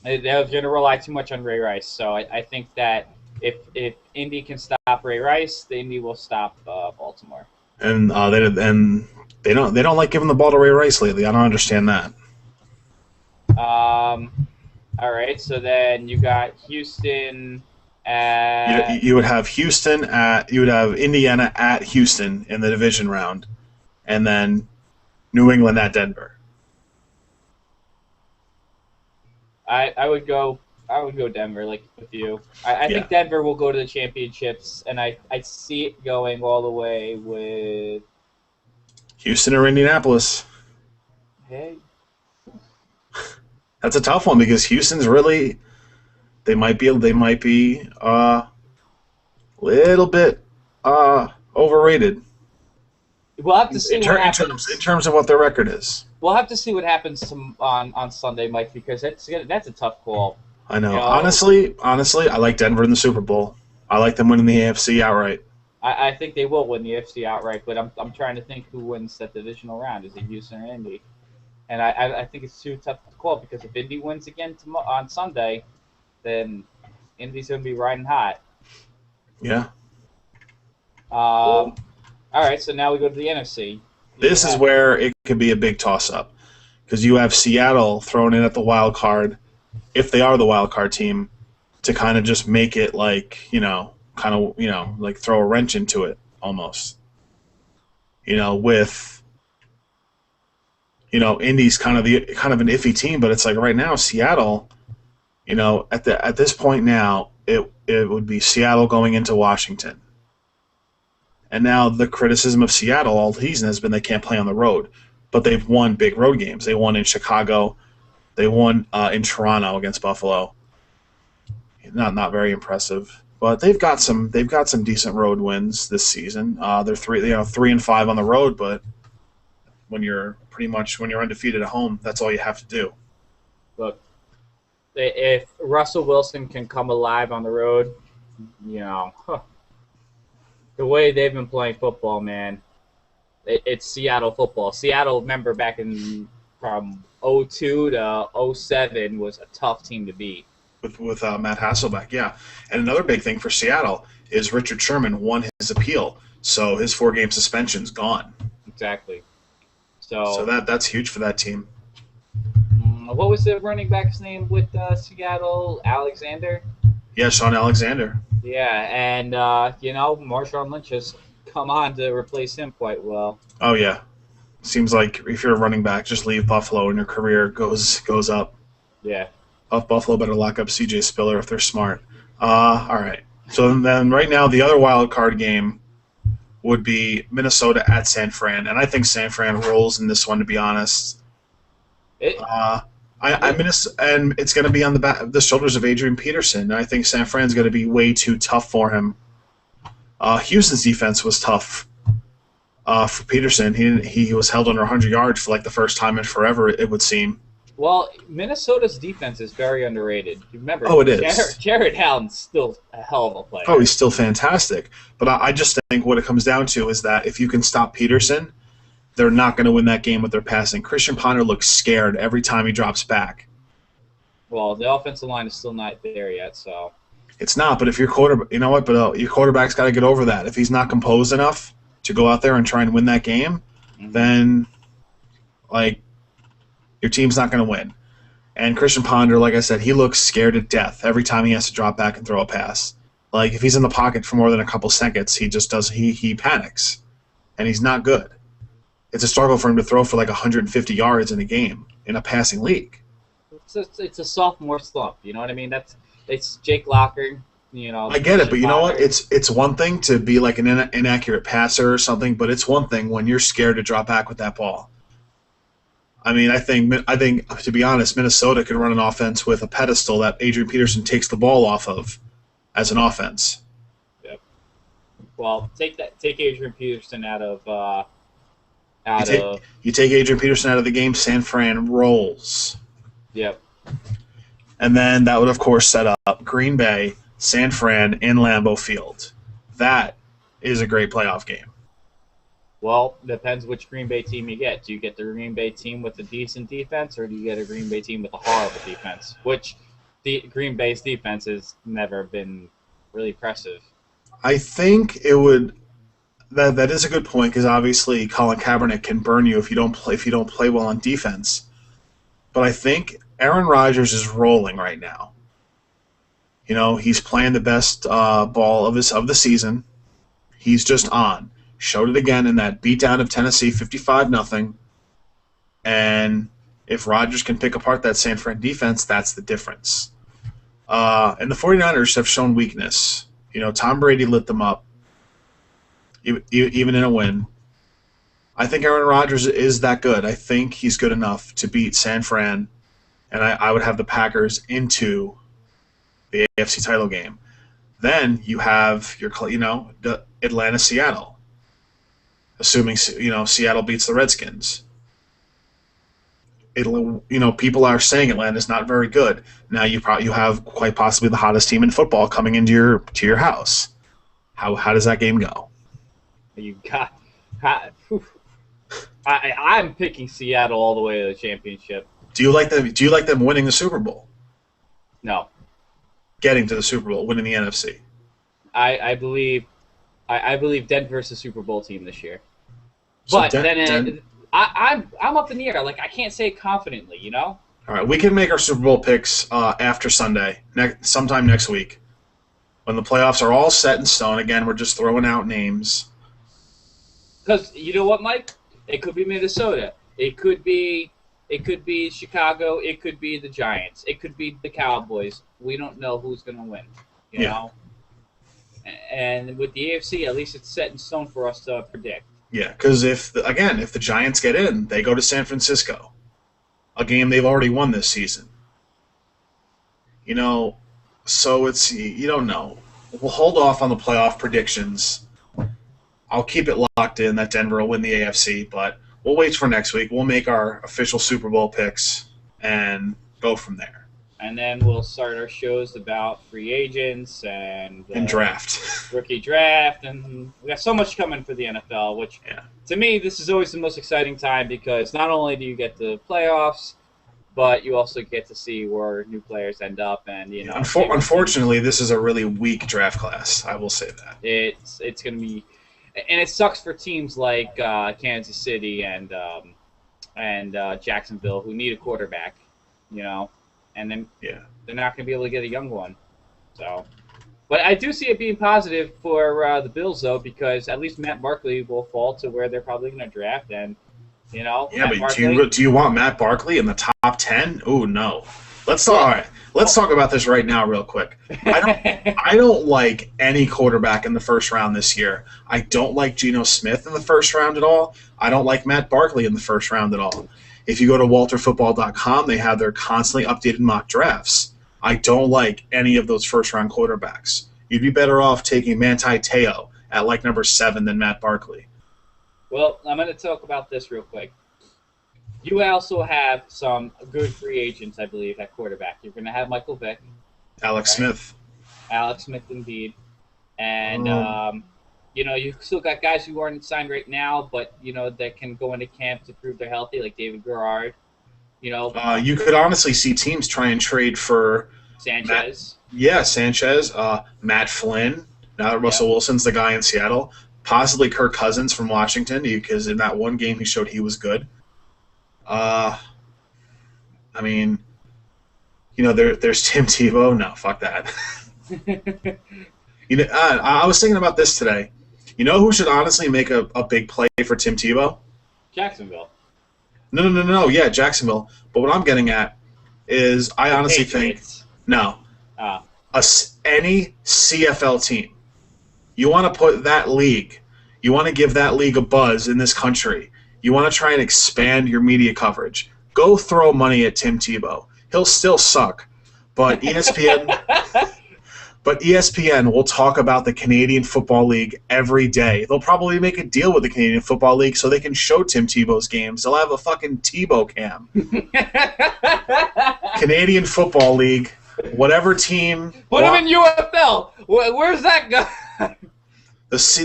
Speaker 2: They're going to rely too much on Ray Rice. So I think that if Indy can stop Ray Rice, the Indy will stop Baltimore.
Speaker 1: And they don't like giving the ball to Ray Rice lately. I don't understand that.
Speaker 2: All right. So then you got Houston.
Speaker 1: You would have Indiana at Houston in the division round, and then New England at Denver.
Speaker 2: I would go Denver, like with you. I think Denver will go to the championships, and I see it going all the way with
Speaker 1: Houston or Indianapolis.
Speaker 2: Hey,
Speaker 1: that's a tough one because Houston's really. They might be a little bit overrated.
Speaker 2: We'll have to see
Speaker 1: in terms of what their record is.
Speaker 2: We'll have to see what happens on Sunday, Mike, because that's a tough call.
Speaker 1: I know. Honestly, I like Denver in the Super Bowl. I like them winning the AFC outright.
Speaker 2: I think they will win the AFC outright, but I'm trying to think who wins that divisional round. Is it Houston or Indy? And I think it's too tough to call because if Indy wins again on Sunday, then Indy's going to be riding hot.
Speaker 1: Yeah.
Speaker 2: All right, so now we go to the NFC.
Speaker 1: This is where it could be a big toss-up because you have Seattle thrown in at the wild card, if they are the wild card team, to kind of just make it like, like throw a wrench into it almost. With Indy's kind of an iffy team, but it's like right now Seattle, at this point now it would be Seattle going into Washington. And now the criticism of Seattle all season has been they can't play on the road. but they've won big road games. They won in Chicago. They won in Toronto against Buffalo. Not very impressive, but they've got some decent road wins this season. They're 3-5 on the road, but when you're undefeated at home, that's all you have to do.
Speaker 2: Look, if Russell Wilson can come alive on the road, the way they've been playing football, man, it's Seattle football. Seattle, remember back from 2002 to 2007 was a tough team to beat.
Speaker 1: With Matt Hasselbeck, yeah. And another big thing for Seattle is Richard Sherman won his appeal, so his 4-game suspension's gone.
Speaker 2: Exactly.
Speaker 1: So that's huge for that team.
Speaker 2: What was the running back's name with Seattle? Alexander?
Speaker 1: Yeah, Sean Alexander.
Speaker 2: Yeah, and Marshawn Lynch has come on to replace him quite well.
Speaker 1: Oh, yeah. Seems like if you're a running back, just leave Buffalo and your career goes up.
Speaker 2: Yeah.
Speaker 1: Buffalo better lock up C.J. Spiller if they're smart. All right. So then right now the other wild card game would be Minnesota at San Fran, and I think San Fran rolls in this one, to be honest. And it's going to be on the shoulders of Adrian Peterson. And I think San Fran's going to be way too tough for him. Houston's defense was tough for Peterson. He was held under 100 yards for like the first time in forever, it would seem.
Speaker 2: Well, Minnesota's defense is very underrated. Remember,
Speaker 1: it is.
Speaker 2: Jared Allen's still a hell of a player.
Speaker 1: Oh, he's still fantastic. But I just think what it comes down to is that if you can stop Peterson, they're not going to win that game with their passing. Christian Ponder looks scared every time he drops back.
Speaker 2: Well, the offensive line is still not there yet, so.
Speaker 1: It's not, but if your your quarterback's got to get over that. If he's not composed enough to go out there and try and win that game, then your team's not going to win. And Christian Ponder, like I said, he looks scared to death every time he has to drop back and throw a pass. Like if he's in the pocket for more than a couple seconds, he panics, and he's not good. It's a struggle for him to throw for like 150 yards in a game in a passing league.
Speaker 2: It's a sophomore slump. You know what I mean? It's Jake Locker.
Speaker 1: I get it, but you know what? It's one thing to be like an inaccurate passer or something, but it's one thing when you're scared to drop back with that ball. I mean, I think to be honest, Minnesota could run an offense with a pedestal that Adrian Peterson takes the ball off of as an offense.
Speaker 2: Yep. Well, take Adrian Peterson out of.
Speaker 1: You take Adrian Peterson out of the game, San Fran rolls.
Speaker 2: Yep.
Speaker 1: And then that would, of course, set up Green Bay, San Fran, in Lambeau Field. That is a great playoff game.
Speaker 2: Well, depends which Green Bay team you get. Do you get the Green Bay team with a decent defense, or do you get a Green Bay team with a horrible defense? Which the Green Bay's defense has never been really impressive.
Speaker 1: I think it would. That is a good point because obviously Colin Kaepernick can burn you if you don't play well on defense. But I think Aaron Rodgers is rolling right now. He's playing the best ball of the season. He's just on. Showed it again in that beatdown of Tennessee, 55-0. And if Rodgers can pick apart that San Fran defense, that's the difference. And the 49ers have shown weakness. Tom Brady lit them up, even in a win. I think Aaron Rodgers is that good. I think he's good enough to beat San Fran, and I would have the Packers into the AFC title game. Then you have the Atlanta-Seattle. Assuming Seattle beats the Redskins, people are saying Atlanta's not very good. Now you have quite possibly the hottest team in football coming into your house. How does that game go?
Speaker 2: I'm picking Seattle all the way to the championship.
Speaker 1: Do you like them winning the Super Bowl?
Speaker 2: No. Getting
Speaker 1: to the Super Bowl, winning the NFC.
Speaker 2: I believe Denver's the Super Bowl team this year. But I'm up in the air. Like I can't say it confidently, All
Speaker 1: right, we can make our Super Bowl picks after Sunday, sometime next week, when the playoffs are all set in stone. Again, we're just throwing out names.
Speaker 2: Because you know what, Mike? It could be Minnesota. It could be Chicago. It could be the Giants. It could be the Cowboys. We don't know who's going to win. You know. And with the AFC, at least it's set in stone for us to predict.
Speaker 1: Yeah, because if the Giants get in, they go to San Francisco, a game they've already won this season. You know, so it's you don't know. We'll hold off on the playoff predictions. I'll keep it locked in that Denver will win the AFC, but we'll wait for next week. We'll make our official Super Bowl picks and go from there.
Speaker 2: And then we'll start our shows about free agents and
Speaker 1: draft.
Speaker 2: Rookie draft, and we got so much coming for the NFL, which to me, this is always the most exciting time because not only do you get the playoffs, but you also get to see where new players end up, and
Speaker 1: Unfortunately, this is a really weak draft class. I will say that
Speaker 2: it's going to be, and it sucks for teams like Kansas City and Jacksonville who need a quarterback, and then they're not going to be able to get a young one. So, but I do see it being positive for the Bills though, because at least Matt Barkley will fall to where they're probably going to draft, and
Speaker 1: Yeah, but do you want Matt Barkley in the top 10? Oh no. Let's talk. All right, let's talk about this right now, real quick. I don't like any quarterback in the first round this year. I don't like Geno Smith in the first round at all. I don't like Matt Barkley in the first round at all. If you go to WalterFootball.com, they have their constantly updated mock drafts. I don't like any of those first round quarterbacks. You'd be better off taking Manti Te'o at like number 7 than Matt Barkley.
Speaker 2: Well, I'm going to talk about this real quick. You also have some good free agents, I believe, at quarterback. You're going to have Michael Vick.
Speaker 1: Alex Smith.
Speaker 2: Alex Smith, indeed. And, you still got guys who aren't signed right now, but, that can go into camp to prove they're healthy, like David Garrard.
Speaker 1: You could honestly see teams try and trade for
Speaker 2: Sanchez.
Speaker 1: Sanchez. Matt Flynn. Now that Russell Wilson's the guy in Seattle. Possibly Kirk Cousins from Washington, because in that one game he showed he was good. There's Tim Tebow. No, fuck that. I was thinking about this today. You know who should honestly make a big play for Tim Tebow?
Speaker 2: Jacksonville.
Speaker 1: No. Yeah, Jacksonville. But what I'm getting at is I honestly think any CFL team. You want to put that league, you want to give that league a buzz in this country. You want to try and expand your media coverage. Go throw money at Tim Tebow. He'll still suck, but ESPN will talk about the Canadian Football League every day. They'll probably make a deal with the Canadian Football League so they can show Tim Tebow's games. They'll have a fucking Tebow cam. Canadian Football League, whatever team.
Speaker 2: Put him in UFL. Where's that guy?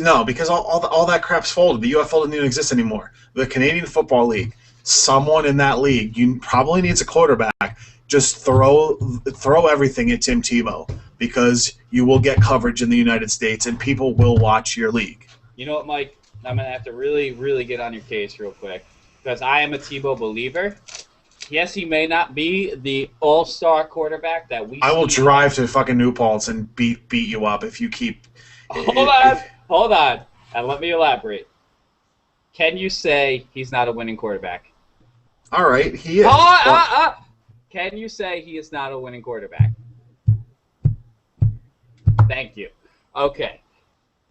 Speaker 1: No, because all that crap's folded. The UFL doesn't even exist anymore. The Canadian Football League, someone in that league, you probably needs a quarterback. Just throw everything at Tim Tebow because you will get coverage in the United States and people will watch your league.
Speaker 2: You know what, Mike? I'm going to have to really, really get on your case real quick because I am a Tebow believer. Yes, he may not be the all-star quarterback that we.
Speaker 1: I will drive to fucking New Paltz and beat you up if you keep.
Speaker 2: Hold on, and let me elaborate. Can you say he's not a winning quarterback?
Speaker 1: All right, he is.
Speaker 2: Can you say he is not a winning quarterback? Thank you. Okay.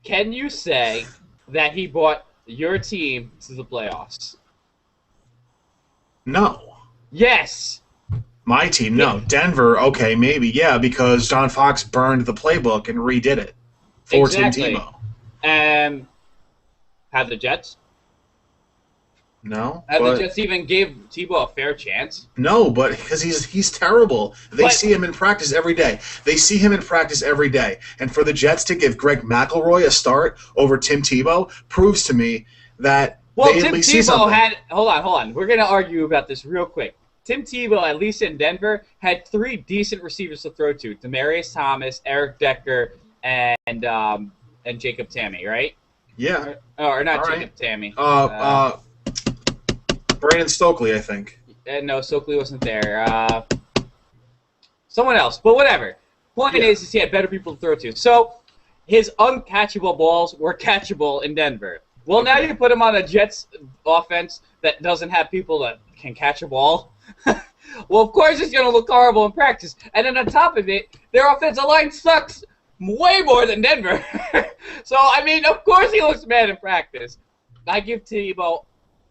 Speaker 2: Can you say that he brought your team to the playoffs?
Speaker 1: No.
Speaker 2: Yes.
Speaker 1: My team, no. Denver, okay, maybe, yeah, because John Fox burned the playbook and redid it for Tim Tebow.
Speaker 2: Have the Jets?
Speaker 1: No.
Speaker 2: Have the Jets even gave Tebow a fair chance?
Speaker 1: No, but because he's terrible. They see him in practice every day. And for the Jets to give Greg McElroy a start over Tim Tebow proves to me that they at least see something.
Speaker 2: Hold on. We're going to argue about this real quick. Tim Tebow, at least in Denver, had 3 decent receivers to throw to: Demaryius Thomas, Eric Decker, and Jacob Tamme, right?
Speaker 1: Yeah.
Speaker 2: Or not Jacob Tamme.
Speaker 1: Brandon Stokely, I think.
Speaker 2: No, Stokely wasn't there. Someone else, but whatever. Point is he had better people to throw to. So his uncatchable balls were catchable in Denver. Well, now you put him on a Jets offense that doesn't have people that can catch a ball. Well, of course it's going to look horrible in practice. And then on top of it, their offensive line sucks way more than Denver. So, of course he looks bad in practice. I give Tebow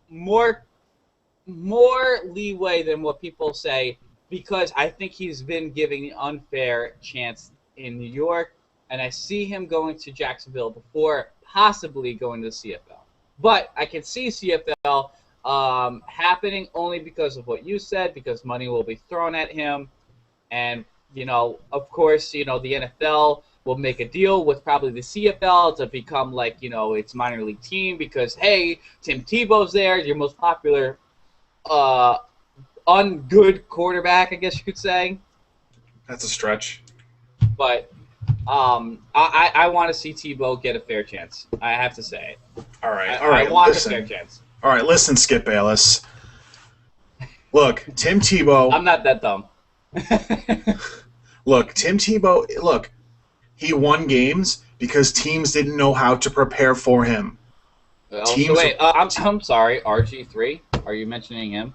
Speaker 2: more leeway than what people say because I think he's been giving an unfair chance in New York, and I see him going to Jacksonville before possibly going to the CFL. But I can see CFL happening only because of what you said, because money will be thrown at him, and of course, the NFL will make a deal with probably the CFL to become like its minor league team because hey, Tim Tebow's there, your most popular uh, ungood quarterback, I guess you could say.
Speaker 1: That's a stretch.
Speaker 2: But I want to see Tebow get a fair chance. I have to say it.
Speaker 1: All right.
Speaker 2: I want a fair chance.
Speaker 1: All right, listen, Skip Bayless. Look, Tim Tebow.
Speaker 2: I'm not that dumb.
Speaker 1: Look, Tim Tebow. Look, he won games because teams didn't know how to prepare for him.
Speaker 2: So wait, I'm sorry, RG3. Are you mentioning him?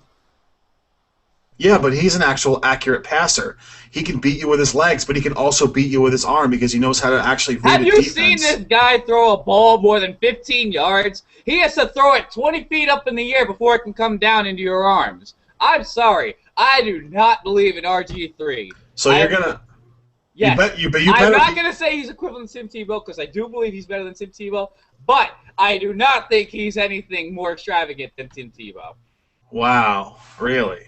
Speaker 1: Yeah, but he's an actual accurate passer. He can beat you with his legs, but he can also beat you with his arm because he knows how to actually read
Speaker 2: Have
Speaker 1: a
Speaker 2: you
Speaker 1: defense.
Speaker 2: seen this guy throw a ball more than 15 yards? He has to throw it 20 feet up in the air before it can come down into your arms. I'm sorry. I do not believe in RG3.
Speaker 1: So you're going to...
Speaker 2: Yes.
Speaker 1: I'm
Speaker 2: not going to say he's equivalent to Tim Tebow because I do believe he's better than Tim Tebow, but I do not think he's anything more extravagant than Tim Tebow.
Speaker 1: Wow. Really?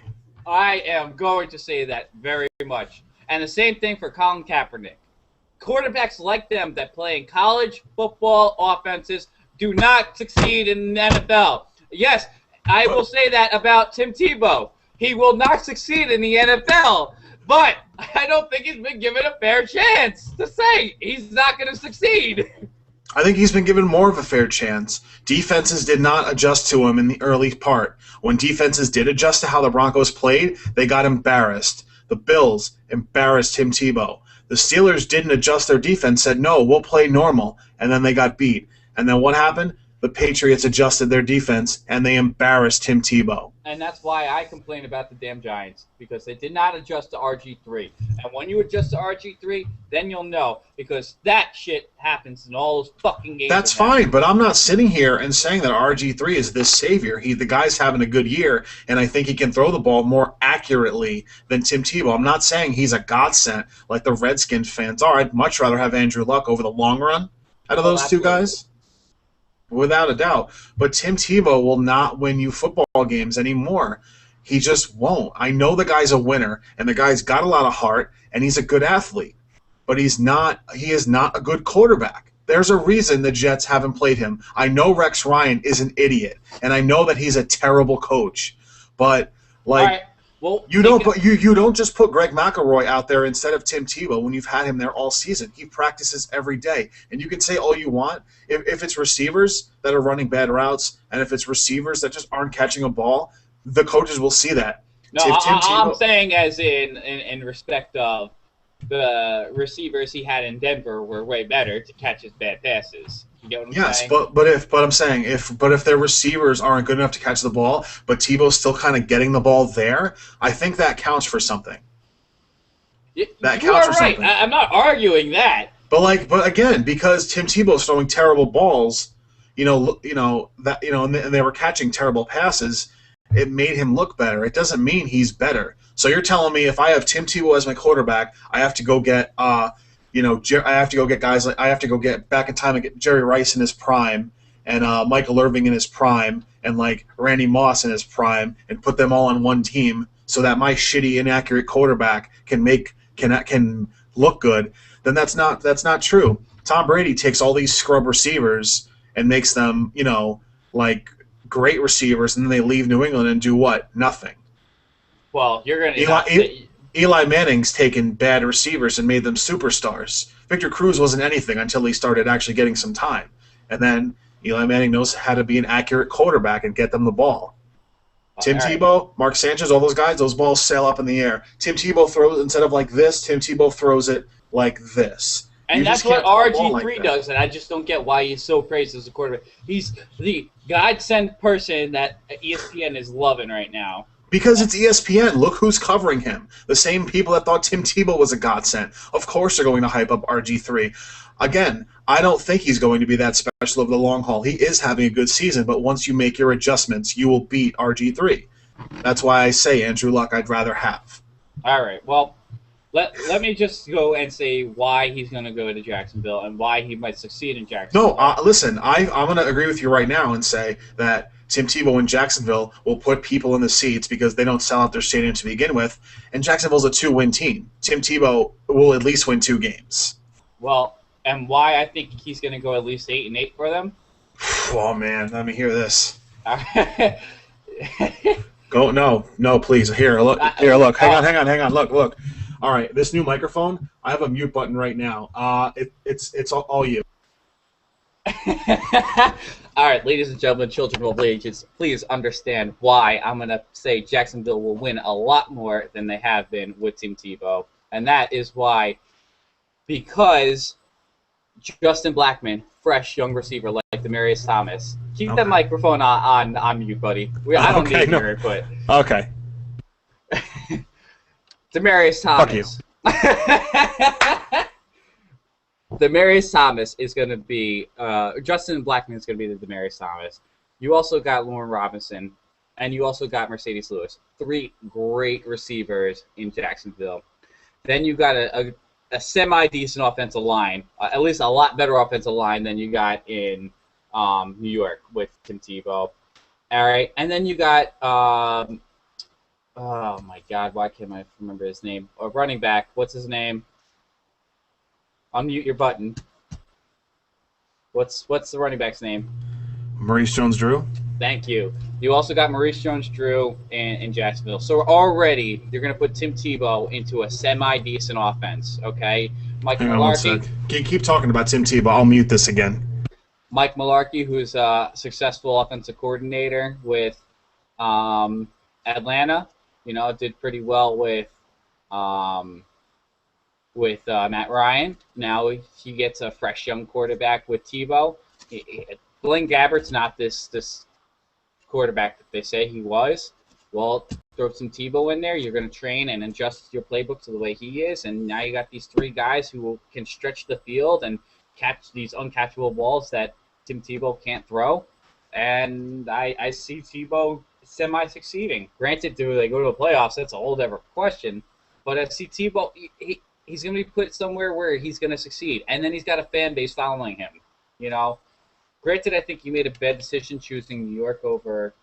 Speaker 2: I am going to say that very much. And the same thing for Colin Kaepernick. Quarterbacks like them that play in college football offenses do not succeed in the NFL. Yes, I will say that about Tim Tebow. He will not succeed in the NFL. But I don't think he's been given a fair chance to say he's not going to succeed.
Speaker 1: I think he's been given more of a fair chance. Defenses did not adjust to him in the early part. When defenses did adjust to how the Broncos played, they got embarrassed. The Bills embarrassed Tim Tebow. The Steelers didn't adjust their defense, said, no, we'll play normal, and then they got beat. And then what happened? The Patriots adjusted their defense, and they embarrassed Tim Tebow.
Speaker 2: And that's why I complain about the damn Giants, because they did not adjust to RG3. And when you adjust to RG3, then you'll know, because that shit happens in all those fucking games.
Speaker 1: That's fine, but I'm not sitting here and saying that RG3 is this savior. The guy's having a good year, and I think he can throw the ball more accurately than Tim Tebow. I'm not saying he's a godsend like the Redskins fans are. I'd much rather have Andrew Luck over the long run out of those two guys. Without a doubt. But Tim Tebow will not win you football games anymore. He just won't. I know the guy's a winner, and the guy's got a lot of heart, and he's a good athlete. But he is not a good quarterback. There's a reason the Jets haven't played him. I know Rex Ryan is an idiot, and I know that he's a terrible coach. But, like...
Speaker 2: All right. Well,
Speaker 1: you don't just put Greg McElroy out there instead of Tim Tebow when you've had him there all season. He practices every day. And you can say all you want. If it's receivers that are running bad routes and if it's receivers that just aren't catching a ball, the coaches will see that.
Speaker 2: No, I'm saying as in respect of the receivers he had in Denver were way better to catch his bad passes. You get what I'm saying?
Speaker 1: Yes, but I'm saying if their receivers aren't good enough to catch the ball, but Tebow's still kind of getting the ball there, I think that counts for something.
Speaker 2: That counts for something. I'm not arguing that.
Speaker 1: But again, because Tim Tebow's throwing terrible balls, and they were catching terrible passes, it made him look better. It doesn't mean he's better. So you're telling me if I have Tim Tebow as my quarterback, I have to go get I have to go get guys like I have to go get back in time and get Jerry Rice in his prime and Michael Irving in his prime and like Randy Moss in his prime and put them all on one team so that my shitty inaccurate quarterback can look good. Then that's not true. Tom Brady takes all these scrub receivers and makes them like great receivers, and then they leave New England and do what? Nothing.
Speaker 2: Well, you're gonna
Speaker 1: Eli Manning's taken bad receivers and made them superstars. Victor Cruz wasn't anything until he started actually getting some time. And then Eli Manning knows how to be an accurate quarterback and get them the ball. Tim Tebow, Mark Sanchez, all those guys, those balls sail up in the air. Tim Tebow throws, instead of like this, Tim Tebow throws it like this.
Speaker 2: And that's what RG3 does, and I just don't get why he's so praised as a quarterback. He's the godsend person that ESPN is loving right now.
Speaker 1: Because it's ESPN. Look who's covering him. The same people that thought Tim Tebow was a godsend. Of course they're going to hype up RG3. Again, I don't think he's going to be that special over the long haul. He is having a good season, but once you make your adjustments, you will beat RG3. That's why I say Andrew Luck I'd rather have.
Speaker 2: All right. Well, let me just go and say why he's going to go to Jacksonville and why he might succeed in Jacksonville.
Speaker 1: No, listen, I'm going to agree with you right now and say that Tim Tebow in Jacksonville will put people in the seats because they don't sell out their stadium to begin with, and Jacksonville's a 2-win team. Tim Tebow will at least win 2 games.
Speaker 2: Well, and why I think he's going to go at least 8-8 for them?
Speaker 1: Oh, man, let me hear this.
Speaker 2: All right.
Speaker 1: Go, no, please. Here, look. Hang on. Look. All right, this new microphone, I have a mute button right now. It's all you.
Speaker 2: All right, ladies and gentlemen, children of all ages, please understand why I'm going to say Jacksonville will win a lot more than they have been with Tim Tebow. And that is why, because Justin Blackman, fresh young receiver like Demaryius Thomas. Keep that microphone on mute, buddy. I don't need your input.
Speaker 1: Okay.
Speaker 2: Demaryius Thomas.
Speaker 1: Fuck you.
Speaker 2: Demaryius Thomas is going to be Justin Blackman is going to be the Demaryius Thomas. You also got Lauren Robinson, and you also got Mercedes Lewis. 3 great receivers in Jacksonville. Then you got a semi-decent offensive line, at least a lot better offensive line than you got in New York with Tim Tebow. All right, and then you got oh my God, why can't I remember his name? A running back. What's his name? Unmute your button. What's the running back's name?
Speaker 1: Maurice Jones-Drew.
Speaker 2: Thank you. You also got Maurice Jones-Drew in Jacksonville. So already you're going to put Tim Tebow into a semi-decent offense, okay? Mike Mularkey.
Speaker 1: Keep talking about Tim Tebow. I'll mute this again.
Speaker 2: Mike Mularkey, who's a successful offensive coordinator with Atlanta, did pretty well with Matt Ryan. Now he gets a fresh young quarterback with Tebow. Blaine Gabbert's not this quarterback that they say he was. Well, throw some Tebow in there. You're going to train and adjust your playbook to the way he is, and now you got these 3 guys who can stretch the field and catch these uncatchable balls that Tim Tebow can't throw. And I see Tebow semi-succeeding. Granted, do they go to the playoffs? That's a whole different question. But I see Tebow, he's going to be put somewhere where he's going to succeed. And then he's got a fan base following him, Granted, I think you made a bad decision choosing New York over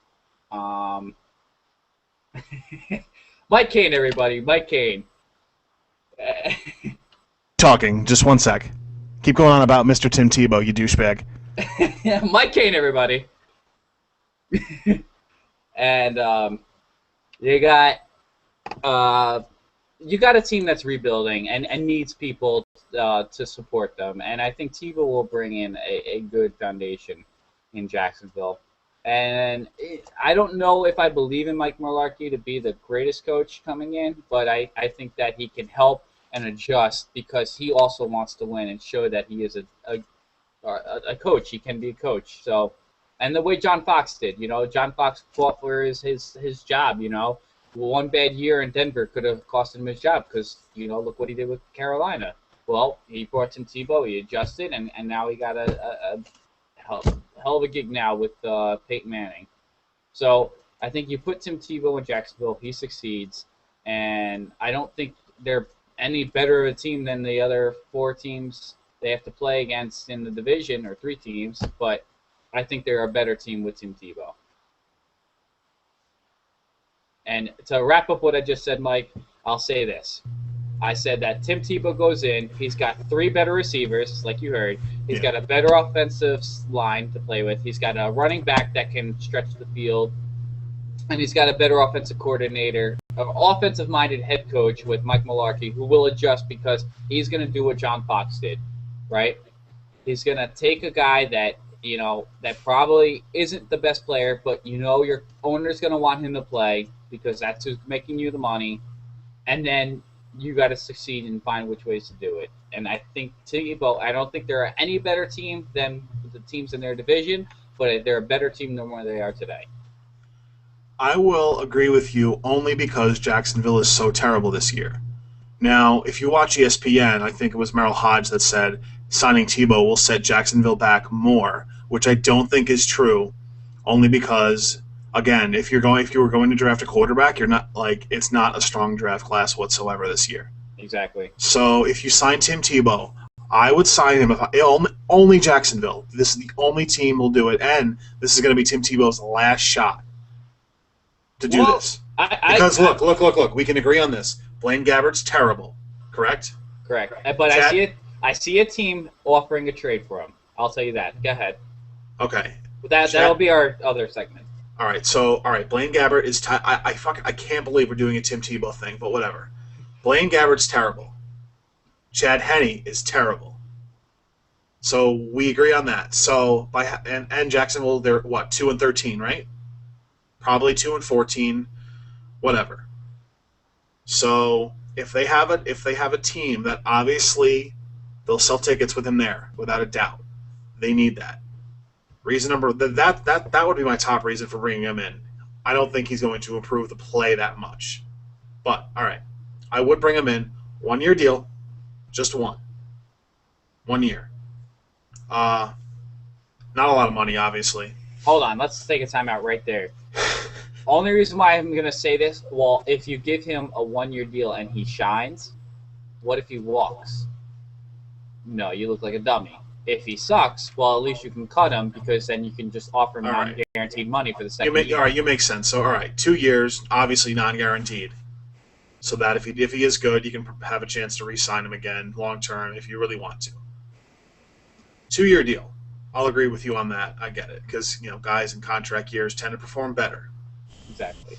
Speaker 2: Mike Kane, everybody. Mike Kane.
Speaker 1: Talking. Just one sec. Keep going on about Mr. Tim Tebow, you douchebag.
Speaker 2: Mike Kane, everybody. And you got a team that's rebuilding and needs people to support them. And I think Tebow will bring in a good foundation in Jacksonville. And I don't know if I believe in Mike Mularkey to be the greatest coach coming in, but I think that he can help and adjust because he also wants to win and show that he is a coach. He can be a coach. So, and the way John Fox did, John Fox fought for his job, One bad year in Denver could have cost him his job because, look what he did with Carolina. Well, he brought Tim Tebow, he adjusted, and now he got a hell of a gig now with Peyton Manning. So I think you put Tim Tebow in Jacksonville, he succeeds, and I don't think they're any better of a team than the other 4 teams they have to play against in the division, or 3 teams, but I think they're a better team with Tim Tebow. And to wrap up what I just said, Mike, I'll say this. I said that Tim Tebow goes in. He's got 3 better receivers, like you heard. He's got a better offensive line to play with. He's got a running back that can stretch the field. And he's got a better offensive coordinator, an offensive-minded head coach with Mike Mularkey, who will adjust because he's going to do what John Fox did, right? He's going to take a guy that, that probably isn't the best player, but your owner's going to want him to play because that's who's making you the money. And then you got to succeed and find which ways to do it. And I think Tebow, I don't think they're any better team than the teams in their division, but they're a better team than where they are today.
Speaker 1: I will agree with you only because Jacksonville is so terrible this year. Now, if you watch ESPN, I think it was Merrill Hodge that said signing Tebow will set Jacksonville back more, which I don't think is true. Only because, again, if you were going to draft a quarterback, you're not like it's not a strong draft class whatsoever this year.
Speaker 2: Exactly.
Speaker 1: So if you sign Tim Tebow, I would sign him if only Jacksonville. This is the only team will do it, and this is going to be Tim Tebow's last shot to do this. Because look, we can agree on this. Blaine Gabbert's terrible, correct?
Speaker 2: Correct. But Chad? I see a team offering a trade for him. I'll tell you that. Go ahead.
Speaker 1: Okay.
Speaker 2: That'll be our other segment.
Speaker 1: All right. Blaine Gabbert is. I can't believe we're doing a Tim Tebow thing, but whatever. Blaine Gabbert's terrible. Chad Henne is terrible. So we agree on that. So and Jacksonville, they're what 2-13, right? Probably 2-14, whatever. So if they have a team that obviously they'll sell tickets with him there without a doubt, they need that. Reason number that would be my top reason for bringing him in. I don't think he's going to improve the play that much, but all right, I would bring him in. 1-year deal, just 1 year. Not a lot of money, obviously.
Speaker 2: Hold on, let's take a timeout right there. Only reason why I'm going to say this, well, if you give him a 1-year deal and he shines, what if he walks? No, you look like a dummy. If he sucks, well, at least you can cut him because then you can just offer him non-guaranteed money for the second year.
Speaker 1: All right, you make sense. So, all right, 2 years, obviously non-guaranteed. So that if he is good, you can have a chance to re-sign him again long-term if you really want to. 2-year deal. I'll agree with you on that. I get it because, guys in contract years tend to perform better.
Speaker 2: Exactly.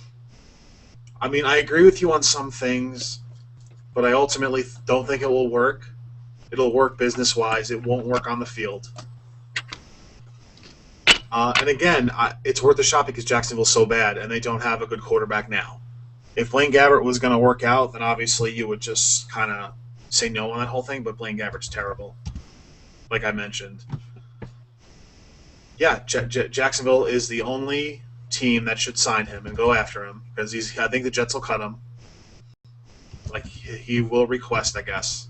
Speaker 1: I mean, I agree with you on some things, but I ultimately don't think it will work. It'll work business-wise. It won't work on the field. And again, it's worth a shot because Jacksonville's so bad, and they don't have a good quarterback now. If Blaine Gabbert was going to work out, then obviously you would just kind of say no on that whole thing, but Blaine Gabbert's terrible, like I mentioned. Yeah, Jacksonville is the only team that should sign him and go after him because I think the Jets will cut him. Like he will request, I guess.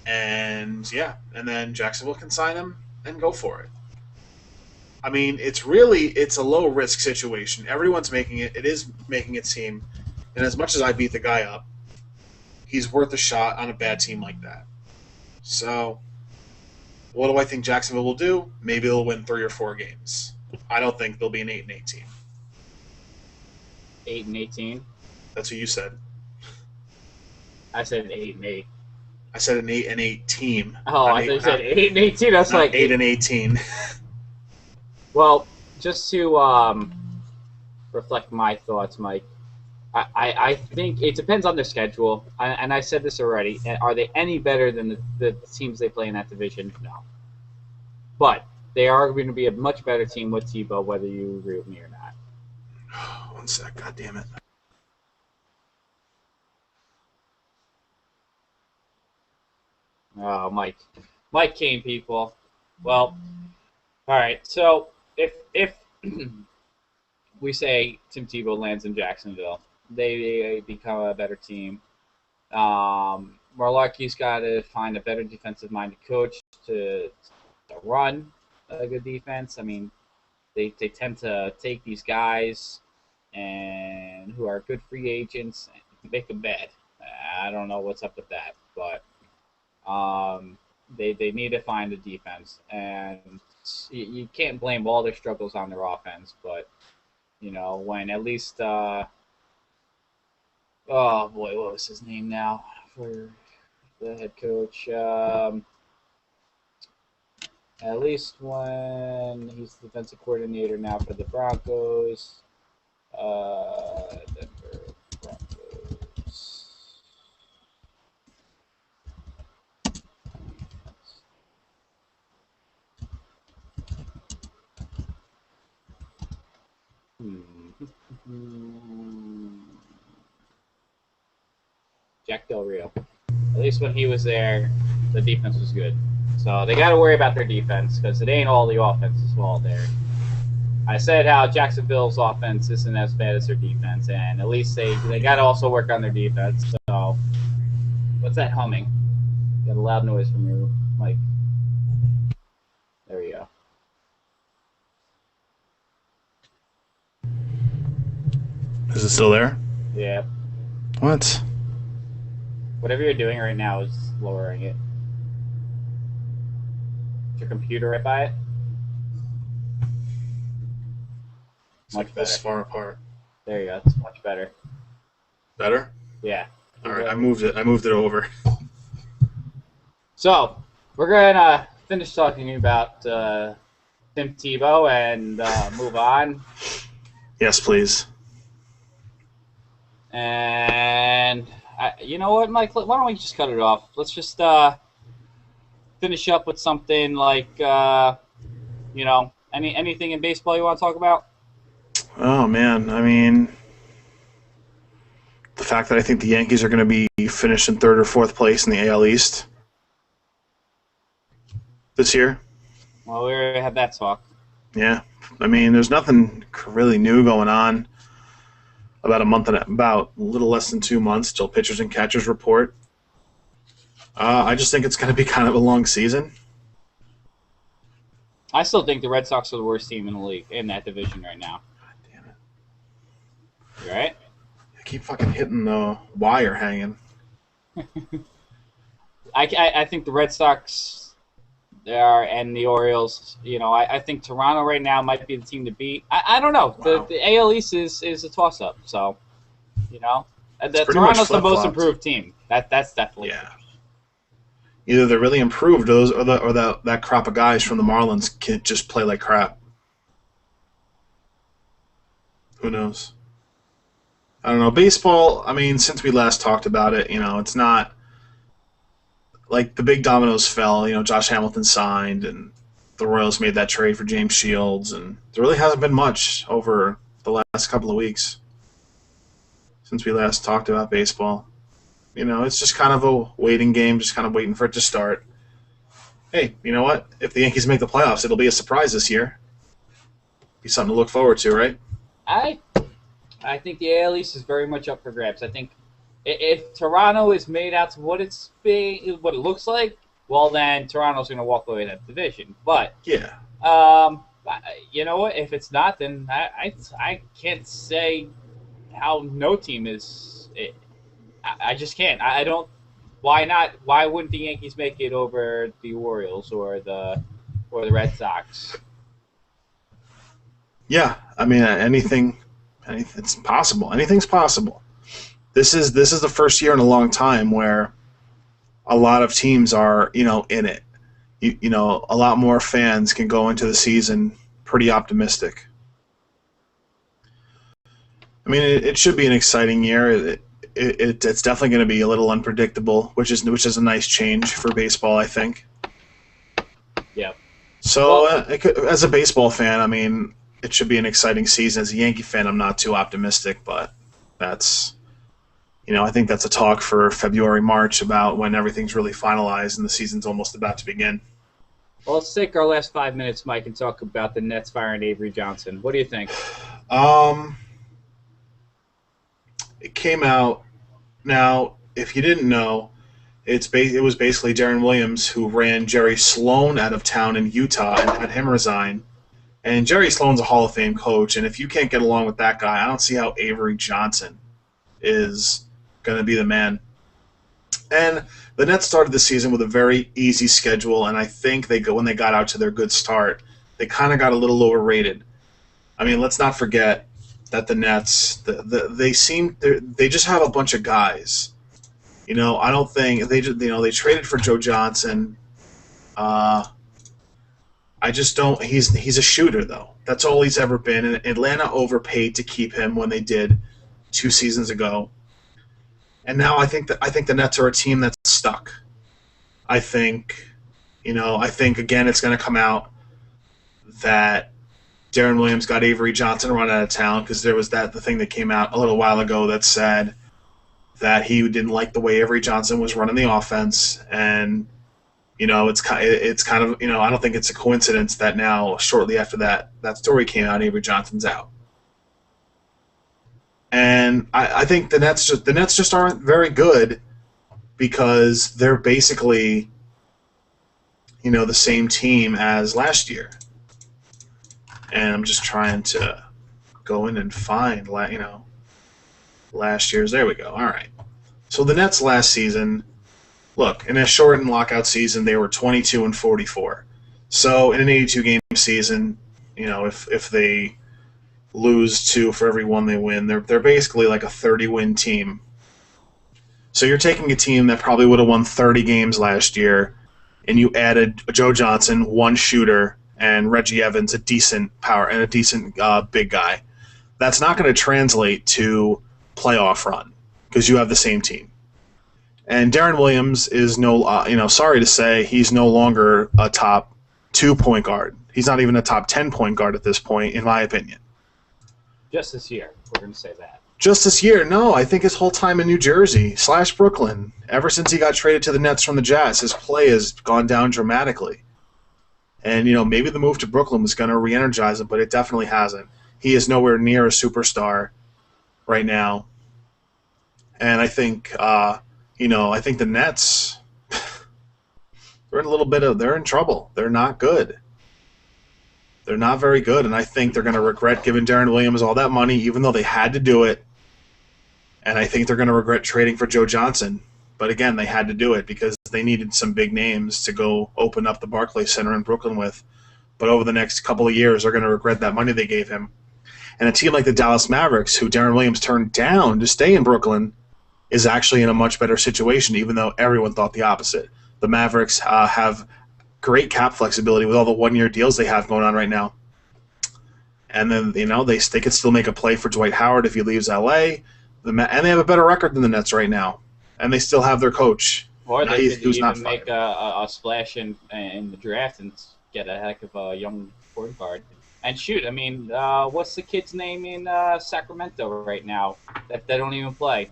Speaker 1: And yeah, and then Jacksonville can sign him and go for it. I mean, it's a low risk situation. Everyone's making it. It is making it seem, and as much as I beat the guy up, he's worth a shot on a bad team like that. So, what do I think Jacksonville will do? Maybe they'll win 3 or 4 games. I don't think they'll be an 8-8 team.
Speaker 2: 8-18.
Speaker 1: That's what you said.
Speaker 2: I said 8-8.
Speaker 1: I said an 8-8 team.
Speaker 2: Oh, I thought you said 8-18. That's like
Speaker 1: 8-18.
Speaker 2: Well, just to reflect my thoughts, Mike, I think it depends on their schedule. And I said this already. Are they any better than the teams they play in that division? No. But they are going to be a much better team with Tebow, whether you agree with me or not.
Speaker 1: 1 sec. God damn it.
Speaker 2: Oh, Mike Kane, people. Well, all right. So if we say Tim Tebow lands in Jacksonville, they become a better team. Mularkey's got to find a better defensive-minded coach to run a good defense. I mean, they tend to take these guys and who are good free agents and make them bad. I don't know what's up with that, but they need to find a defense, and you can't blame all their struggles on their offense, but when at least oh boy, what was his name now for the head coach? At least when he's the defensive coordinator now for the Broncos, Denver Broncos. Jack Del Rio. At least when he was there, the defense was good. So they got to worry about their defense because it ain't all the offense as well there. I said how Jacksonville's offense isn't as bad as their defense, and at least they got to also work on their defense. So, what's that humming? Got a loud noise from your mic. There you go.
Speaker 1: Is it still there?
Speaker 2: Yeah.
Speaker 1: What?
Speaker 2: Whatever you're doing right now is lowering it. Is your computer right by it? Much better.
Speaker 1: This far apart.
Speaker 2: There you go. It's much better.
Speaker 1: Better?
Speaker 2: Yeah.
Speaker 1: All right, I moved it over.
Speaker 2: So, we're going to finish talking about Tim Tebow and move on.
Speaker 1: Yes, please.
Speaker 2: And you know what, Mike? Why don't we just cut it off? Let's just finish up with something like, anything in baseball you want to talk about?
Speaker 1: Oh, man. I mean, the fact that I think the Yankees are going to be finished in third or fourth place in the AL East this year.
Speaker 2: Well, we already had that talk.
Speaker 1: Yeah. I mean, there's nothing really new going on. About a little less than 2 months till pitchers and catchers report. I just think it's going to be kind of a long season.
Speaker 2: I still think the Red Sox are the worst team in the league in that division right now.
Speaker 1: God damn it!
Speaker 2: You right?
Speaker 1: I keep fucking hitting the wire hanging.
Speaker 2: I think the Red Sox and the Orioles. I think Toronto right now might be the team to beat. I don't know.
Speaker 1: Wow.
Speaker 2: The AL East is a toss up. So,
Speaker 1: Toronto's
Speaker 2: the most improved team. That's definitely.
Speaker 1: Yeah. Either they're really improved, or that crop of guys from the Marlins can just play like crap. Who knows? I don't know. Baseball, I mean, since we last talked about it, it's not like the big dominoes fell. Josh Hamilton signed, and the Royals made that trade for James Shields, and there really hasn't been much over the last couple of weeks since we last talked about baseball. It's just kind of a waiting game, just kind of waiting for it to start. Hey, you know what? If the Yankees make the playoffs, it'll be a surprise this year. Be something to look forward to, right?
Speaker 2: I think the AL East is very much up for grabs. I think if Toronto is made out to what it looks like, well, then Toronto's going to walk away with that division. But
Speaker 1: yeah,
Speaker 2: you know what? If it's not, then I can't say how no team is. I just can't. I don't. Why not? Why wouldn't the Yankees make it over the Orioles or the Red Sox?
Speaker 1: Yeah, I mean it's possible. Anything's possible. This is the first year in a long time where a lot of teams are in it. A lot more fans can go into the season pretty optimistic. I mean, it should be an exciting year. It's definitely going to be a little unpredictable, which is a nice change for baseball, I think.
Speaker 2: Yeah.
Speaker 1: So, as a baseball fan, I mean, it should be an exciting season. As a Yankee fan, I'm not too optimistic, but that's, I think that's a talk for February, March about when everything's really finalized and the season's almost about to begin.
Speaker 2: Well, let's take our last 5 minutes, Mike, and talk about the Nets firing Avery Johnson. What do you think?
Speaker 1: It came out. Now, if you didn't know, it was basically Darren Williams who ran Jerry Sloan out of town in Utah and had him resign. And Jerry Sloan's a Hall of Fame coach, and if you can't get along with that guy, I don't see how Avery Johnson is going to be the man. And the Nets started the season with a very easy schedule, and I think when they got out to their good start, they kind of got a little overrated. I mean, let's not forget that the Nets, they just have a bunch of guys. I don't think they traded for Joe Johnson. I just don't. He's a shooter though. That's all he's ever been. And Atlanta overpaid to keep him when they did 2 seasons ago. And now I think the Nets are a team that's stuck. I think again it's going to come out that Darren Williams got Avery Johnson run out of town because there was the thing that came out a little while ago that said that he didn't like the way Avery Johnson was running the offense, and It's kind of I don't think it's a coincidence that now shortly after that story came out, Avery Johnson's out, and I think the Nets just aren't very good because they're basically the same team as last year, and I'm just trying to go in and find last year's. There we go. All right, so the Nets last season. Look, in a shortened lockout season, they were 22-44. So in an 82-game season, if they lose 2 for every 1 they win, they're basically like a 30-win team. So you're taking a team that probably would have won 30 games last year, and you added Joe Johnson, 1 shooter, and Reggie Evans, a decent power and a decent big guy. That's not going to translate to playoff run because you have the same team. And Darren Williams is sorry to say, he's no longer a top 2 point guard. He's not even a top 10 point guard at this point, in my opinion.
Speaker 2: Just this year, we're going to say that.
Speaker 1: Just this year? No, I think his whole time in New Jersey / Brooklyn, ever since he got traded to the Nets from the Jazz, his play has gone down dramatically. And, maybe the move to Brooklyn was going to re-energize him, but it definitely hasn't. He is nowhere near a superstar right now. And I think... I think the Nets, they're in trouble. They're not good. They're not very good, and I think they're going to regret giving Darren Williams all that money, even though they had to do it. And I think they're going to regret trading for Joe Johnson. But again, they had to do it because they needed some big names to go open up the Barclays Center in Brooklyn with. But over the next couple of years, they're going to regret that money they gave him. And a team like the Dallas Mavericks, who Darren Williams turned down to stay in Brooklyn, is actually in a much better situation, even though everyone thought the opposite. The Mavericks have great cap flexibility with all the 1-year deals they have going on right now. And then, they could still make a play for Dwight Howard if he leaves L.A. And they have a better record than the Nets right now. And they still have their coach.
Speaker 2: Or they could even make a splash in the draft and get a heck of a young point guard. And shoot, what's the kid's name in Sacramento right now that they don't even play?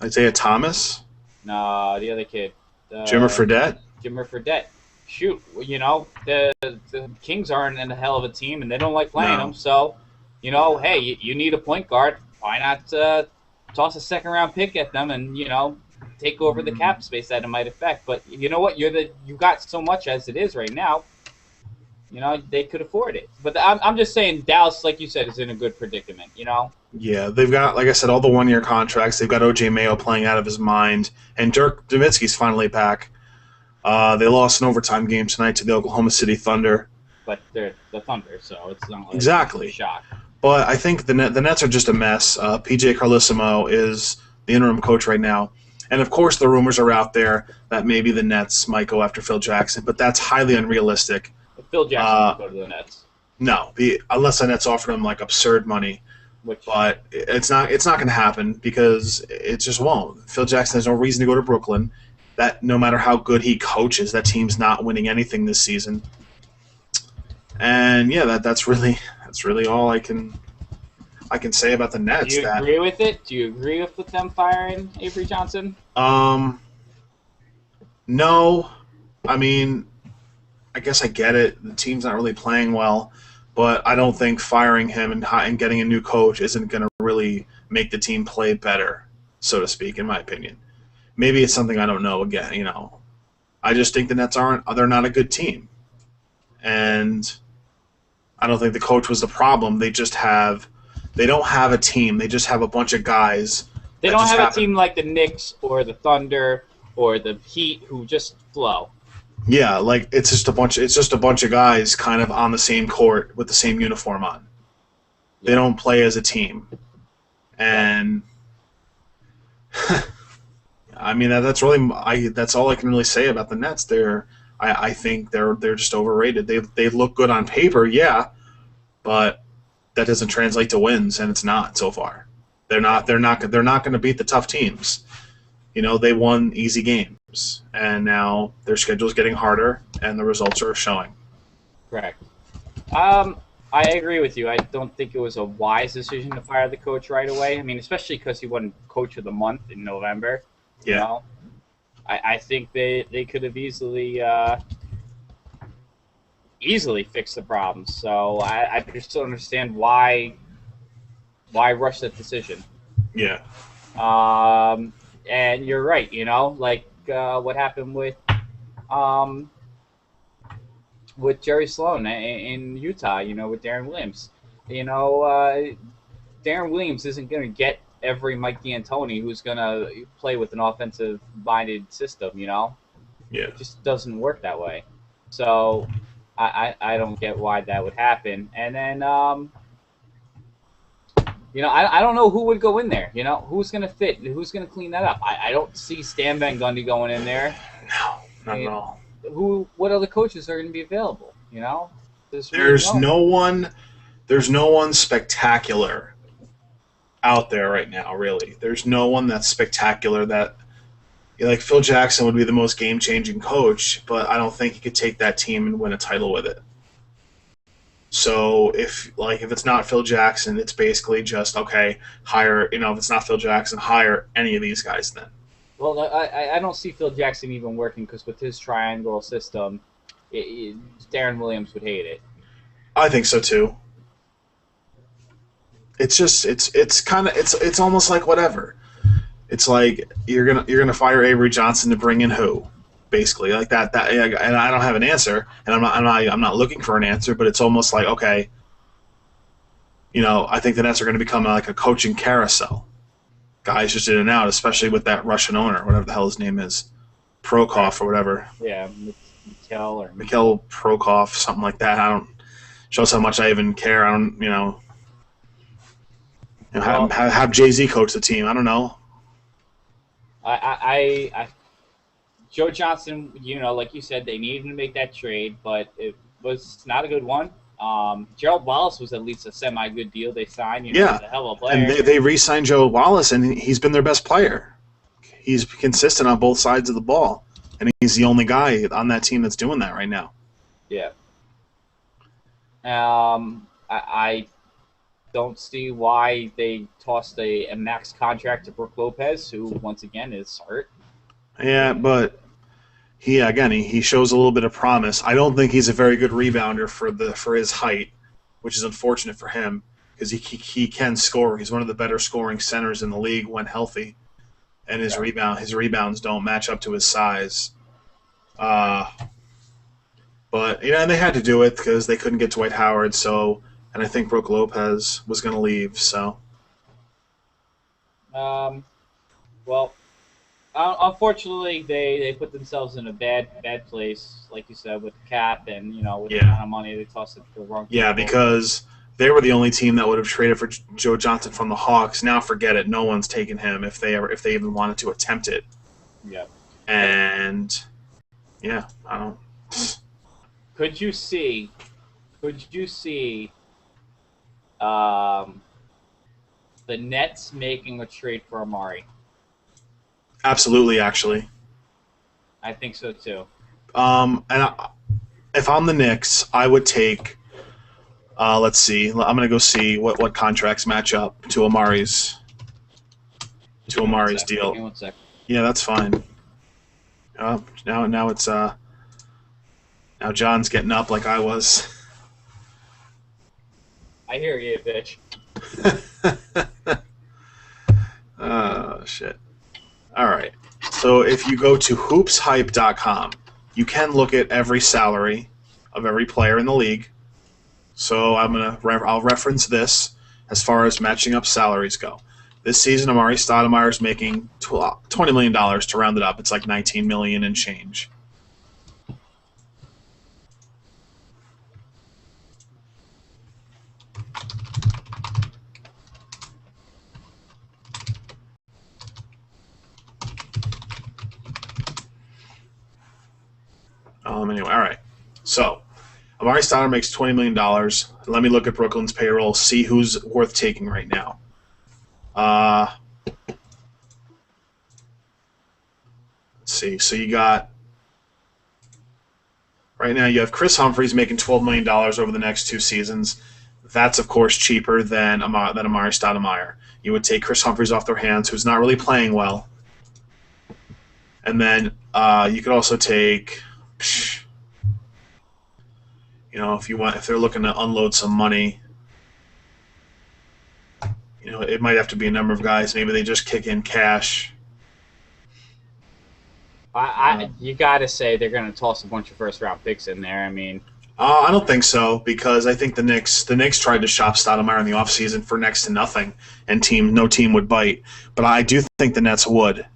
Speaker 1: Isaiah Thomas?
Speaker 2: No, the other kid.
Speaker 1: Jimmer
Speaker 2: Fredette. Shoot, the Kings aren't in a hell of a team, and they don't like playing them. So, hey, you need a point guard. Why not toss a second-round pick at them and, take over the cap space that it might affect? But you know what? You got so much as it is right now. They could afford it. But I'm just saying Dallas, like you said, is in a good predicament,
Speaker 1: Yeah, they've got, like I said, all the 1-year contracts. They've got O.J. Mayo playing out of his mind. And Dirk Nowitzki's finally back. They lost an overtime game tonight to the Oklahoma City Thunder.
Speaker 2: But they're the Thunder, so it's not like
Speaker 1: exactly
Speaker 2: a shock.
Speaker 1: But I think the Nets are just a mess. P.J. Carlesimo is the interim coach right now. And, of course, the rumors are out there that maybe the Nets might go after Phil Jackson. But that's highly unrealistic.
Speaker 2: Phil Jackson would go to the Nets.
Speaker 1: No, unless the Nets offered him absurd money. But it's not going to happen because it just won't. Phil Jackson has no reason to go to Brooklyn. That no matter how good he coaches, that team's not winning anything this season. And yeah, that's really all I can say about the Nets.
Speaker 2: Do you agree with it? Do you agree with them firing Avery Johnson?
Speaker 1: No. I guess I get it. The team's not really playing well, but I don't think firing him and getting a new coach isn't going to really make the team play better, so to speak, in my opinion. Maybe it's something I don't know. Again, I just think the Nets they're not a good team, and I don't think the coach was the problem. They don't have a team. They just have a bunch of guys.
Speaker 2: They don't have a team like the Knicks or the Thunder or the Heat who just flow.
Speaker 1: Yeah, it's just a bunch of guys kind of on the same court with the same uniform on. They don't play as a team. And that's all I can really say about the Nets. I think they're just overrated. They look good on paper, yeah, but that doesn't translate to wins, and it's not so far. They're not going to beat the tough teams. They won easy games, and now their schedule's getting harder, and the results are showing.
Speaker 2: Correct. I agree with you. I don't think it was a wise decision to fire the coach right away. Especially because he won Coach of the Month in November.
Speaker 1: Yeah.
Speaker 2: I think they could have easily fixed the problem. So I just don't understand why rush that decision.
Speaker 1: Yeah.
Speaker 2: And you're right, like what happened um, with Jerry Sloan in Utah, with Darren Williams. You know, Darren Williams isn't going to get every Mike D'Antoni who's going to play with an offensive-minded system.
Speaker 1: Yeah.
Speaker 2: It just doesn't work that way. So I don't get why that would happen. And then, I don't know who would go in there. Who's going to fit? Who's going to clean that up? I don't see Stan Van Gundy going in there.
Speaker 1: No, not at all.
Speaker 2: What other coaches are going to be available?
Speaker 1: There's no one spectacular out there right now, really. There's no one that's spectacular that like Phil Jackson would be the most game-changing coach, but I don't think he could take that team and win a title with it. So if it's not Phil Jackson, it's basically just hire, if it's not Phil Jackson, hire any of these guys then.
Speaker 2: Well, I don't see Phil Jackson even working because with his triangle system, Darren Williams would hate it.
Speaker 1: I think so too. It's just it's almost like whatever. It's like you're gonna fire Avery Johnson to bring in who, basically like that. And I don't have an answer, and I'm not looking for an answer, but it's almost like I think the Nets are going to become like a coaching carousel. Guys just in and out, especially with that Russian owner, whatever the hell his name is, Prokhov or whatever.
Speaker 2: Yeah,
Speaker 1: Mikhail Prokhov, something like that. I don't shows how much I even care. I don't, have Jay-Z coach the team. I don't know.
Speaker 2: Joe Johnson, like you said, they needed to make that trade, but it was not a good one. Gerald Wallace was at least a semi-good deal they signed. He's a hell of a player.
Speaker 1: And they re-signed Joe Wallace, and he's been their best player. He's consistent on both sides of the ball, and he's the only guy on that team that's doing that right now.
Speaker 2: Yeah. I don't see why they tossed a max contract to Brook Lopez, who once again is hurt.
Speaker 1: Yeah, but he shows a little bit of promise. I don't think he's a very good rebounder for his height, which is unfortunate for him because he can score. He's one of the better scoring centers in the league when healthy, and his rebounds don't match up to his size. But and they had to do it because they couldn't get Dwight Howard. And I think Brook Lopez was going to leave. So,
Speaker 2: well. Unfortunately, they put themselves in a bad place, like you said, with the cap and with the amount of money they tossed it to the wrong people.
Speaker 1: Yeah, because they were the only team that would have traded for Joe Johnson from the Hawks. Now forget it; no one's taken him if they even wanted to attempt it.
Speaker 2: Yeah.
Speaker 1: And I don't.
Speaker 2: Could you see the Nets making a trade for Amari?
Speaker 1: Absolutely, actually.
Speaker 2: I think so too.
Speaker 1: If I'm the Knicks, I would take. Let's see. I'm gonna go see what contracts match up to Amari's deal.
Speaker 2: Give me 1 sec.
Speaker 1: Yeah, that's fine. Now it's now John's getting up like I was.
Speaker 2: I hear you, bitch.
Speaker 1: Oh shit. All right. So if you go to hoopshype.com, you can look at every salary of every player in the league. So I'll reference this as far as matching up salaries go. This season, Amari Stoudemire is making $20 million to round it up. It's like $19 million and change. Anyway, all right. So, Amari Stoudemire makes $20 million. Let me look at Brooklyn's payroll, see who's worth taking right now. Let's see. So you got right now you have Chris Humphries making $12 million over the next 2 seasons. That's of course cheaper than Amari Stoudemire. You would take Chris Humphries off their hands, who's not really playing well, and then You could also take, if they're looking to unload some money, it might have to be a number of guys. Maybe they just kick in cash.
Speaker 2: You got to say they're going to toss a bunch of first-round picks in there. I mean,
Speaker 1: I don't think so, because I think the Knicks tried to shop Stoudemire in the offseason for next to nothing, and no team would bite. But I do think the Nets would.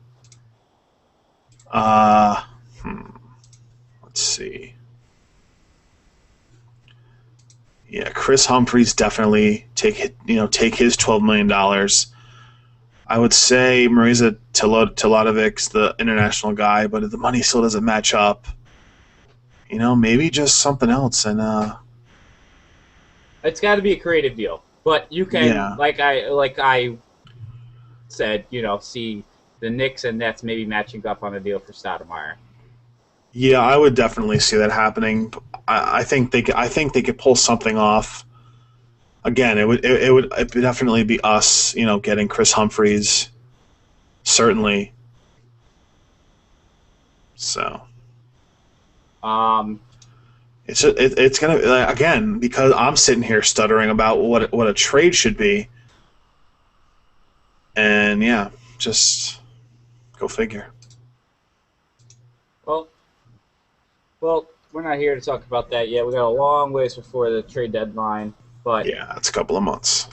Speaker 1: Let's see. Yeah, Chris Humphries definitely take his $12 million. I would say Marisa Telodovic's the international guy, but the money still doesn't match up. Maybe just something else. And
Speaker 2: it's got to be a creative deal. But you can, like I said, see the Knicks and Nets maybe matching up on a deal for Stoudemire.
Speaker 1: Yeah, I would definitely see that happening. I think they could pull something off. Again, it would definitely be us, getting Chris Humphries, certainly. So, it's gonna again, because I'm sitting here stuttering about what a trade should be, and yeah, just go figure.
Speaker 2: Well, we're not here to talk about that yet. We got a long ways before the trade deadline, but
Speaker 1: yeah, it's a couple of months.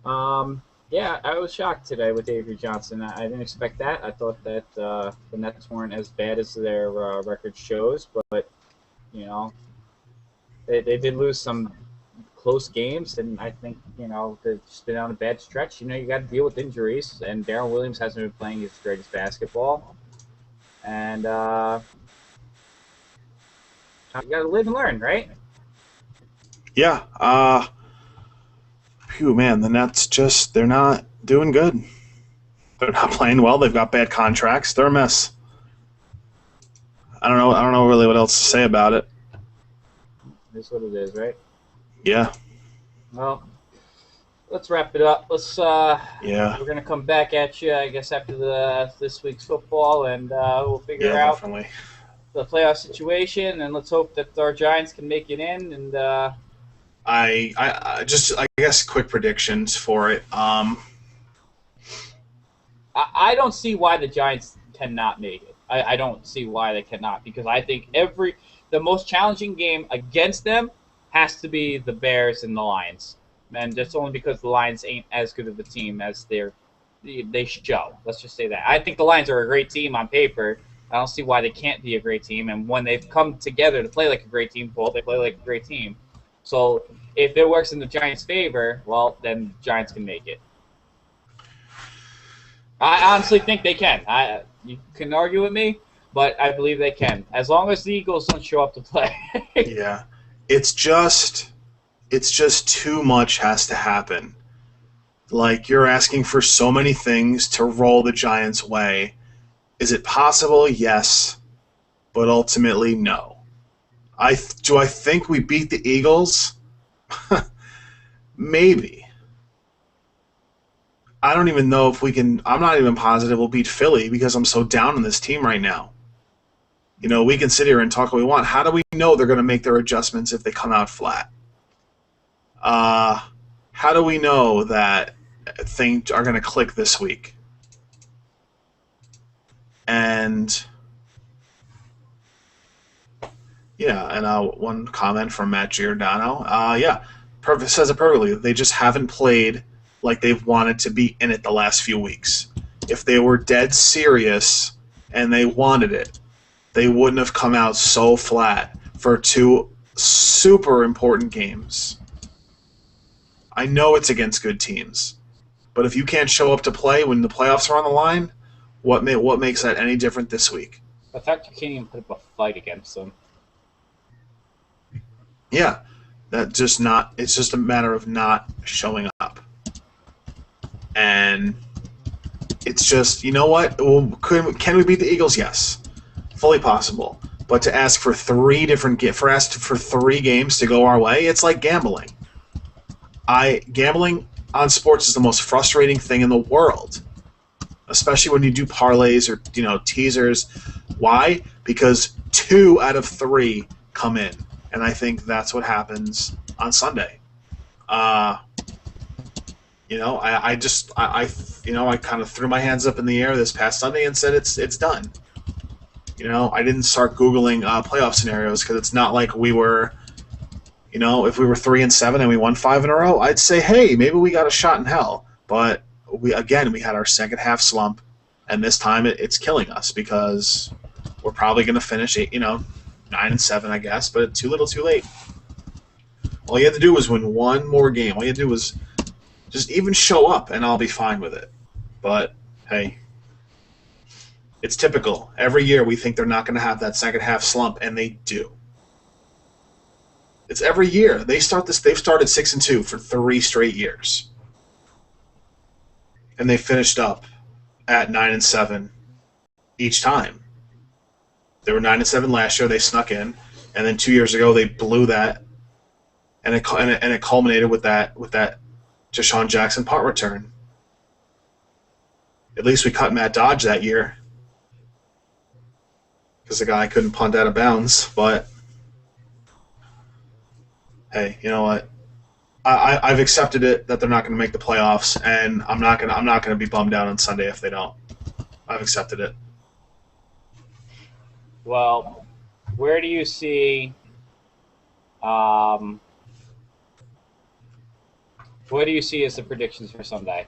Speaker 2: Yeah, I was shocked today with Avery Johnson. I didn't expect that. I thought that the Nets weren't as bad as their record shows, but they did lose some close games, and I think they've just been on a bad stretch. You got to deal with injuries, and Darren Williams hasn't been playing his greatest basketball, and you got to live and learn, right?
Speaker 1: Yeah. Man, the Nets they're not doing good. They're not playing well. They've got bad contracts. They're a mess. I don't know really what else to say about it.
Speaker 2: That's what it is, right?
Speaker 1: Yeah.
Speaker 2: Well, let's wrap it up.
Speaker 1: Yeah.
Speaker 2: We're gonna come back at you, I guess, after this week's football, and we'll figure out
Speaker 1: definitely
Speaker 2: the playoff situation, and let's hope that our Giants can make it in. And
Speaker 1: I guess quick predictions for it.
Speaker 2: I don't see why the Giants cannot make it. I don't see why they cannot, because I think the most challenging game against them has to be the Bears and the Lions, and that's only because the Lions ain't as good of a team as they show. Let's just say that. I think the Lions are a great team on paper. I don't see why they can't be a great team, and when they've come together to play like a great team, they play like a great team. So if it works in the Giants' favor, well, then Giants can make it. I honestly think they can. You can argue with me, but I believe they can, as long as the Eagles don't show up to play.
Speaker 1: Yeah, it's just too much has to happen. Like, you're asking for so many things to roll the Giants' way. Is it possible? Yes, but ultimately, no. Do I think we beat the Eagles? Maybe. I don't even know if we can. I'm not even positive we'll beat Philly, because I'm so down on this team right now. We can sit here and talk what we want. How do we know they're going to make their adjustments if they come out flat? How do we know that things are going to click this week? And yeah, and one comment from Matt Giordano. Says it perfectly. They just haven't played like they've wanted to be in it the last few weeks. If they were dead serious and they wanted it, they wouldn't have come out so flat for 2 super important games. I know it's against good teams, but if you can't show up to play when the playoffs are on the line, what makes that any different this week?
Speaker 2: The fact you can't even put up a fight against them.
Speaker 1: Yeah, it's just a matter of not showing up. And it's just, you know what? Well, can we beat the Eagles? Yes, fully possible. But to ask for 3 games to go our way, it's like gambling. Gambling on sports is the most frustrating thing in the world, especially when you do parlays or teasers. Why? Because 2 out of 3 come in, and I think that's what happens on Sunday. I kind of threw my hands up in the air this past Sunday and said it's done. I didn't start Googling playoff scenarios because it's not like we were, if we were 3-7 and we won 5 in a row, I'd say, hey, maybe we got a shot in hell. But we had our second half slump, and this time it's killing us because we're probably going to finish 9-7, I guess, but too little, too late. All you had to do was win one more game. All you had to do was just even show up, and I'll be fine with it. But hey, it's typical. Every year we think they're not going to have that second half slump, and they do. It's every year. They've started 6-2 for 3 straight years, and they finished up at 9-7 each time. They were 9-7 last year. They snuck in, and then 2 years ago they blew that, and it culminated with that Deshaun Jackson punt return. At least we cut Matt Dodge that year because the guy couldn't punt out of bounds. But hey, you know what? I've accepted it that they're not going to make the playoffs, and I'm not gonna be bummed out on Sunday if they don't. I've accepted it.
Speaker 2: Well, where do you see? What do you see as the predictions for Sunday?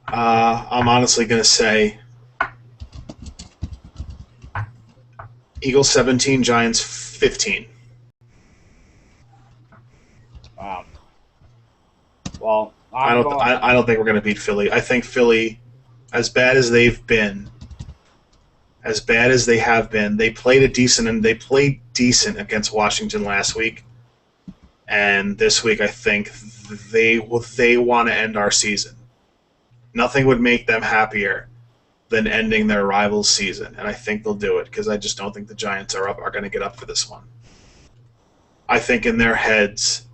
Speaker 1: I'm honestly going to say Eagles 17, Giants 15.
Speaker 2: Wow. Well,
Speaker 1: I don't think we're going to beat Philly. I think Philly, as bad as they have been, they played decent against Washington last week, and this week I think they want to end our season. Nothing would make them happier than ending their rival's season, and I think they'll do it because I just don't think the Giants are going to get up for this one. I think in their heads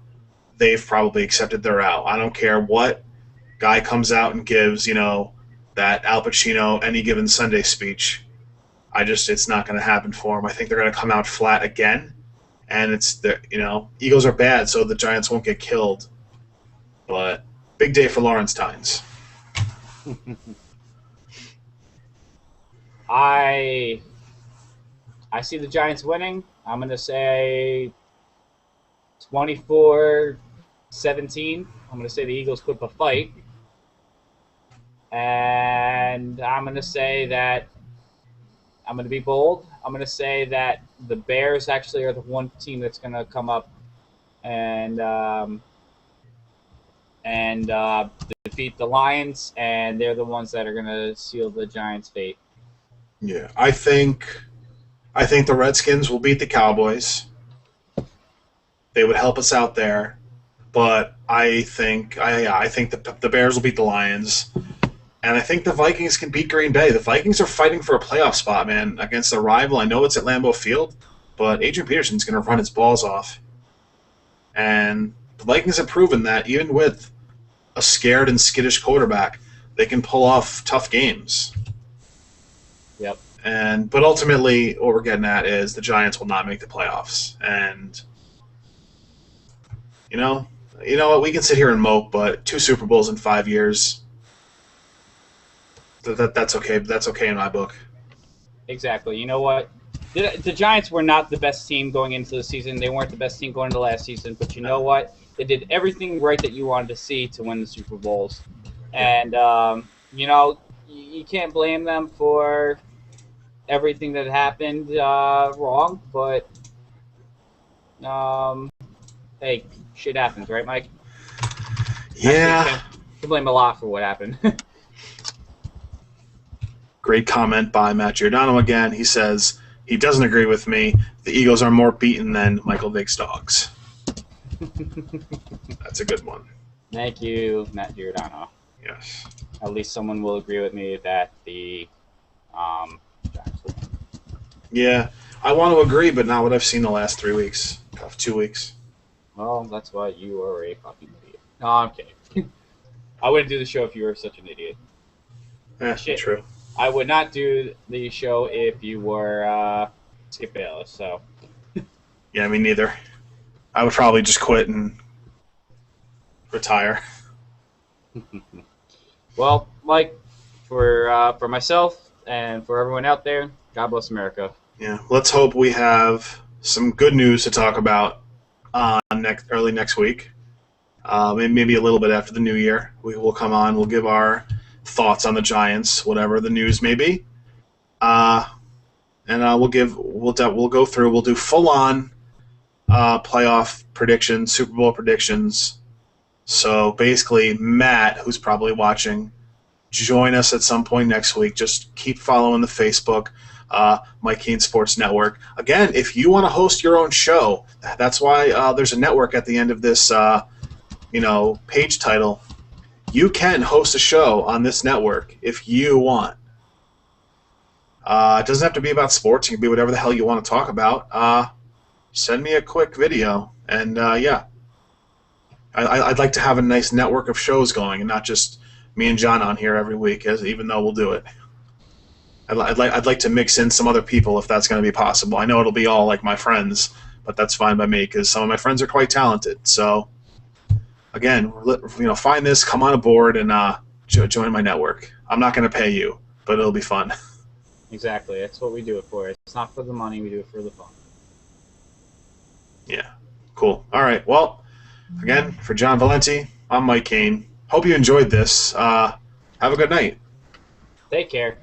Speaker 1: they've probably accepted their out. I don't care what guy comes out and gives that Al Pacino Any Given Sunday speech. It's not going to happen for them. I think they're going to come out flat again, and Eagles are bad, so the Giants won't get killed. But big day for Lawrence Tynes.
Speaker 2: I see the Giants winning. I'm going to say 24-17. I'm going to say the Eagles put up a fight. And I'm going to say that I'm going to be bold. I'm going to say that the Bears actually are the one team that's going to come up and defeat the Lions, and they're the ones that are going to seal the Giants' fate.
Speaker 1: Yeah, I think the Redskins will beat the Cowboys. They would help us out there, but I think the Bears will beat the Lions, and I think the Vikings can beat Green Bay. The Vikings are fighting for a playoff spot, man, against a rival. I know it's at Lambeau Field, but Adrian Peterson's going to run his balls off, and the Vikings have proven that even with a scared and skittish quarterback, they can pull off tough games.
Speaker 2: Yep.
Speaker 1: But ultimately, what we're getting at is the Giants will not make the playoffs. And you know what? We can sit here and mope, but 2 Super Bowls in 5 years. That's okay. That's okay in my book.
Speaker 2: Exactly. You know what? The Giants were not the best team going into the season. They weren't the best team going into last season. But you know what? They did everything right that you wanted to see to win the Super Bowls. And, you can't blame them for everything that happened wrong. But, hey, shit happens, right, Mike?
Speaker 1: Yeah.
Speaker 2: You can blame a lot for what happened.
Speaker 1: Great comment by Matt Giordano again. He says he doesn't agree with me. The Eagles are more beaten than Michael Vick's dogs. That's a good one.
Speaker 2: Thank you, Matt Giordano.
Speaker 1: Yes.
Speaker 2: At least someone will agree with me that the Giants will win.
Speaker 1: Yeah, I want to agree, but not what I've seen the last 3 weeks. 2 weeks.
Speaker 2: Well, that's why you are a fucking idiot. No, I'm kidding. I wouldn't do the show if you were such an idiot.
Speaker 1: Yeah,
Speaker 2: Shit.
Speaker 1: true.
Speaker 2: I would not do the show if you were Skip Bayless. So
Speaker 1: Yeah, me neither. I would probably just quit and retire.
Speaker 2: well, Mike, for myself and for everyone out there, God bless America.
Speaker 1: Yeah, let's hope we have some good news to talk about early next week. Maybe a little bit after the new year. We will come on. We'll give our thoughts on the Giants, whatever the news may be. Uh, and we'll go through. We'll do full on playoff predictions, Super Bowl predictions. So basically, Matt, who's probably watching, join us at some point next week. Just keep following the Facebook, Mike Jon Sports Network. Again, if you want to host your own show, that's why there's a network at the end of this, page title. You can host a show on this network if you want. It doesn't have to be about sports. It can be whatever the hell you want to talk about. Send me a quick video, and yeah. I'd like to have a nice network of shows going and not just me and John on here every week, even though we'll do it. I'd like to mix in some other people if that's going to be possible. I know it'll be all like my friends, but that's fine by me because some of my friends are quite talented. So, again, find this, come on aboard, and join my network. I'm not going to pay you, but it'll be fun.
Speaker 2: Exactly. That's what we do it for. It's not for the money. We do it for the fun.
Speaker 1: Yeah. Cool. All right. Well, again, for John Valenti, I'm Mike Jon. Hope you enjoyed this. Have a good night.
Speaker 2: Take care.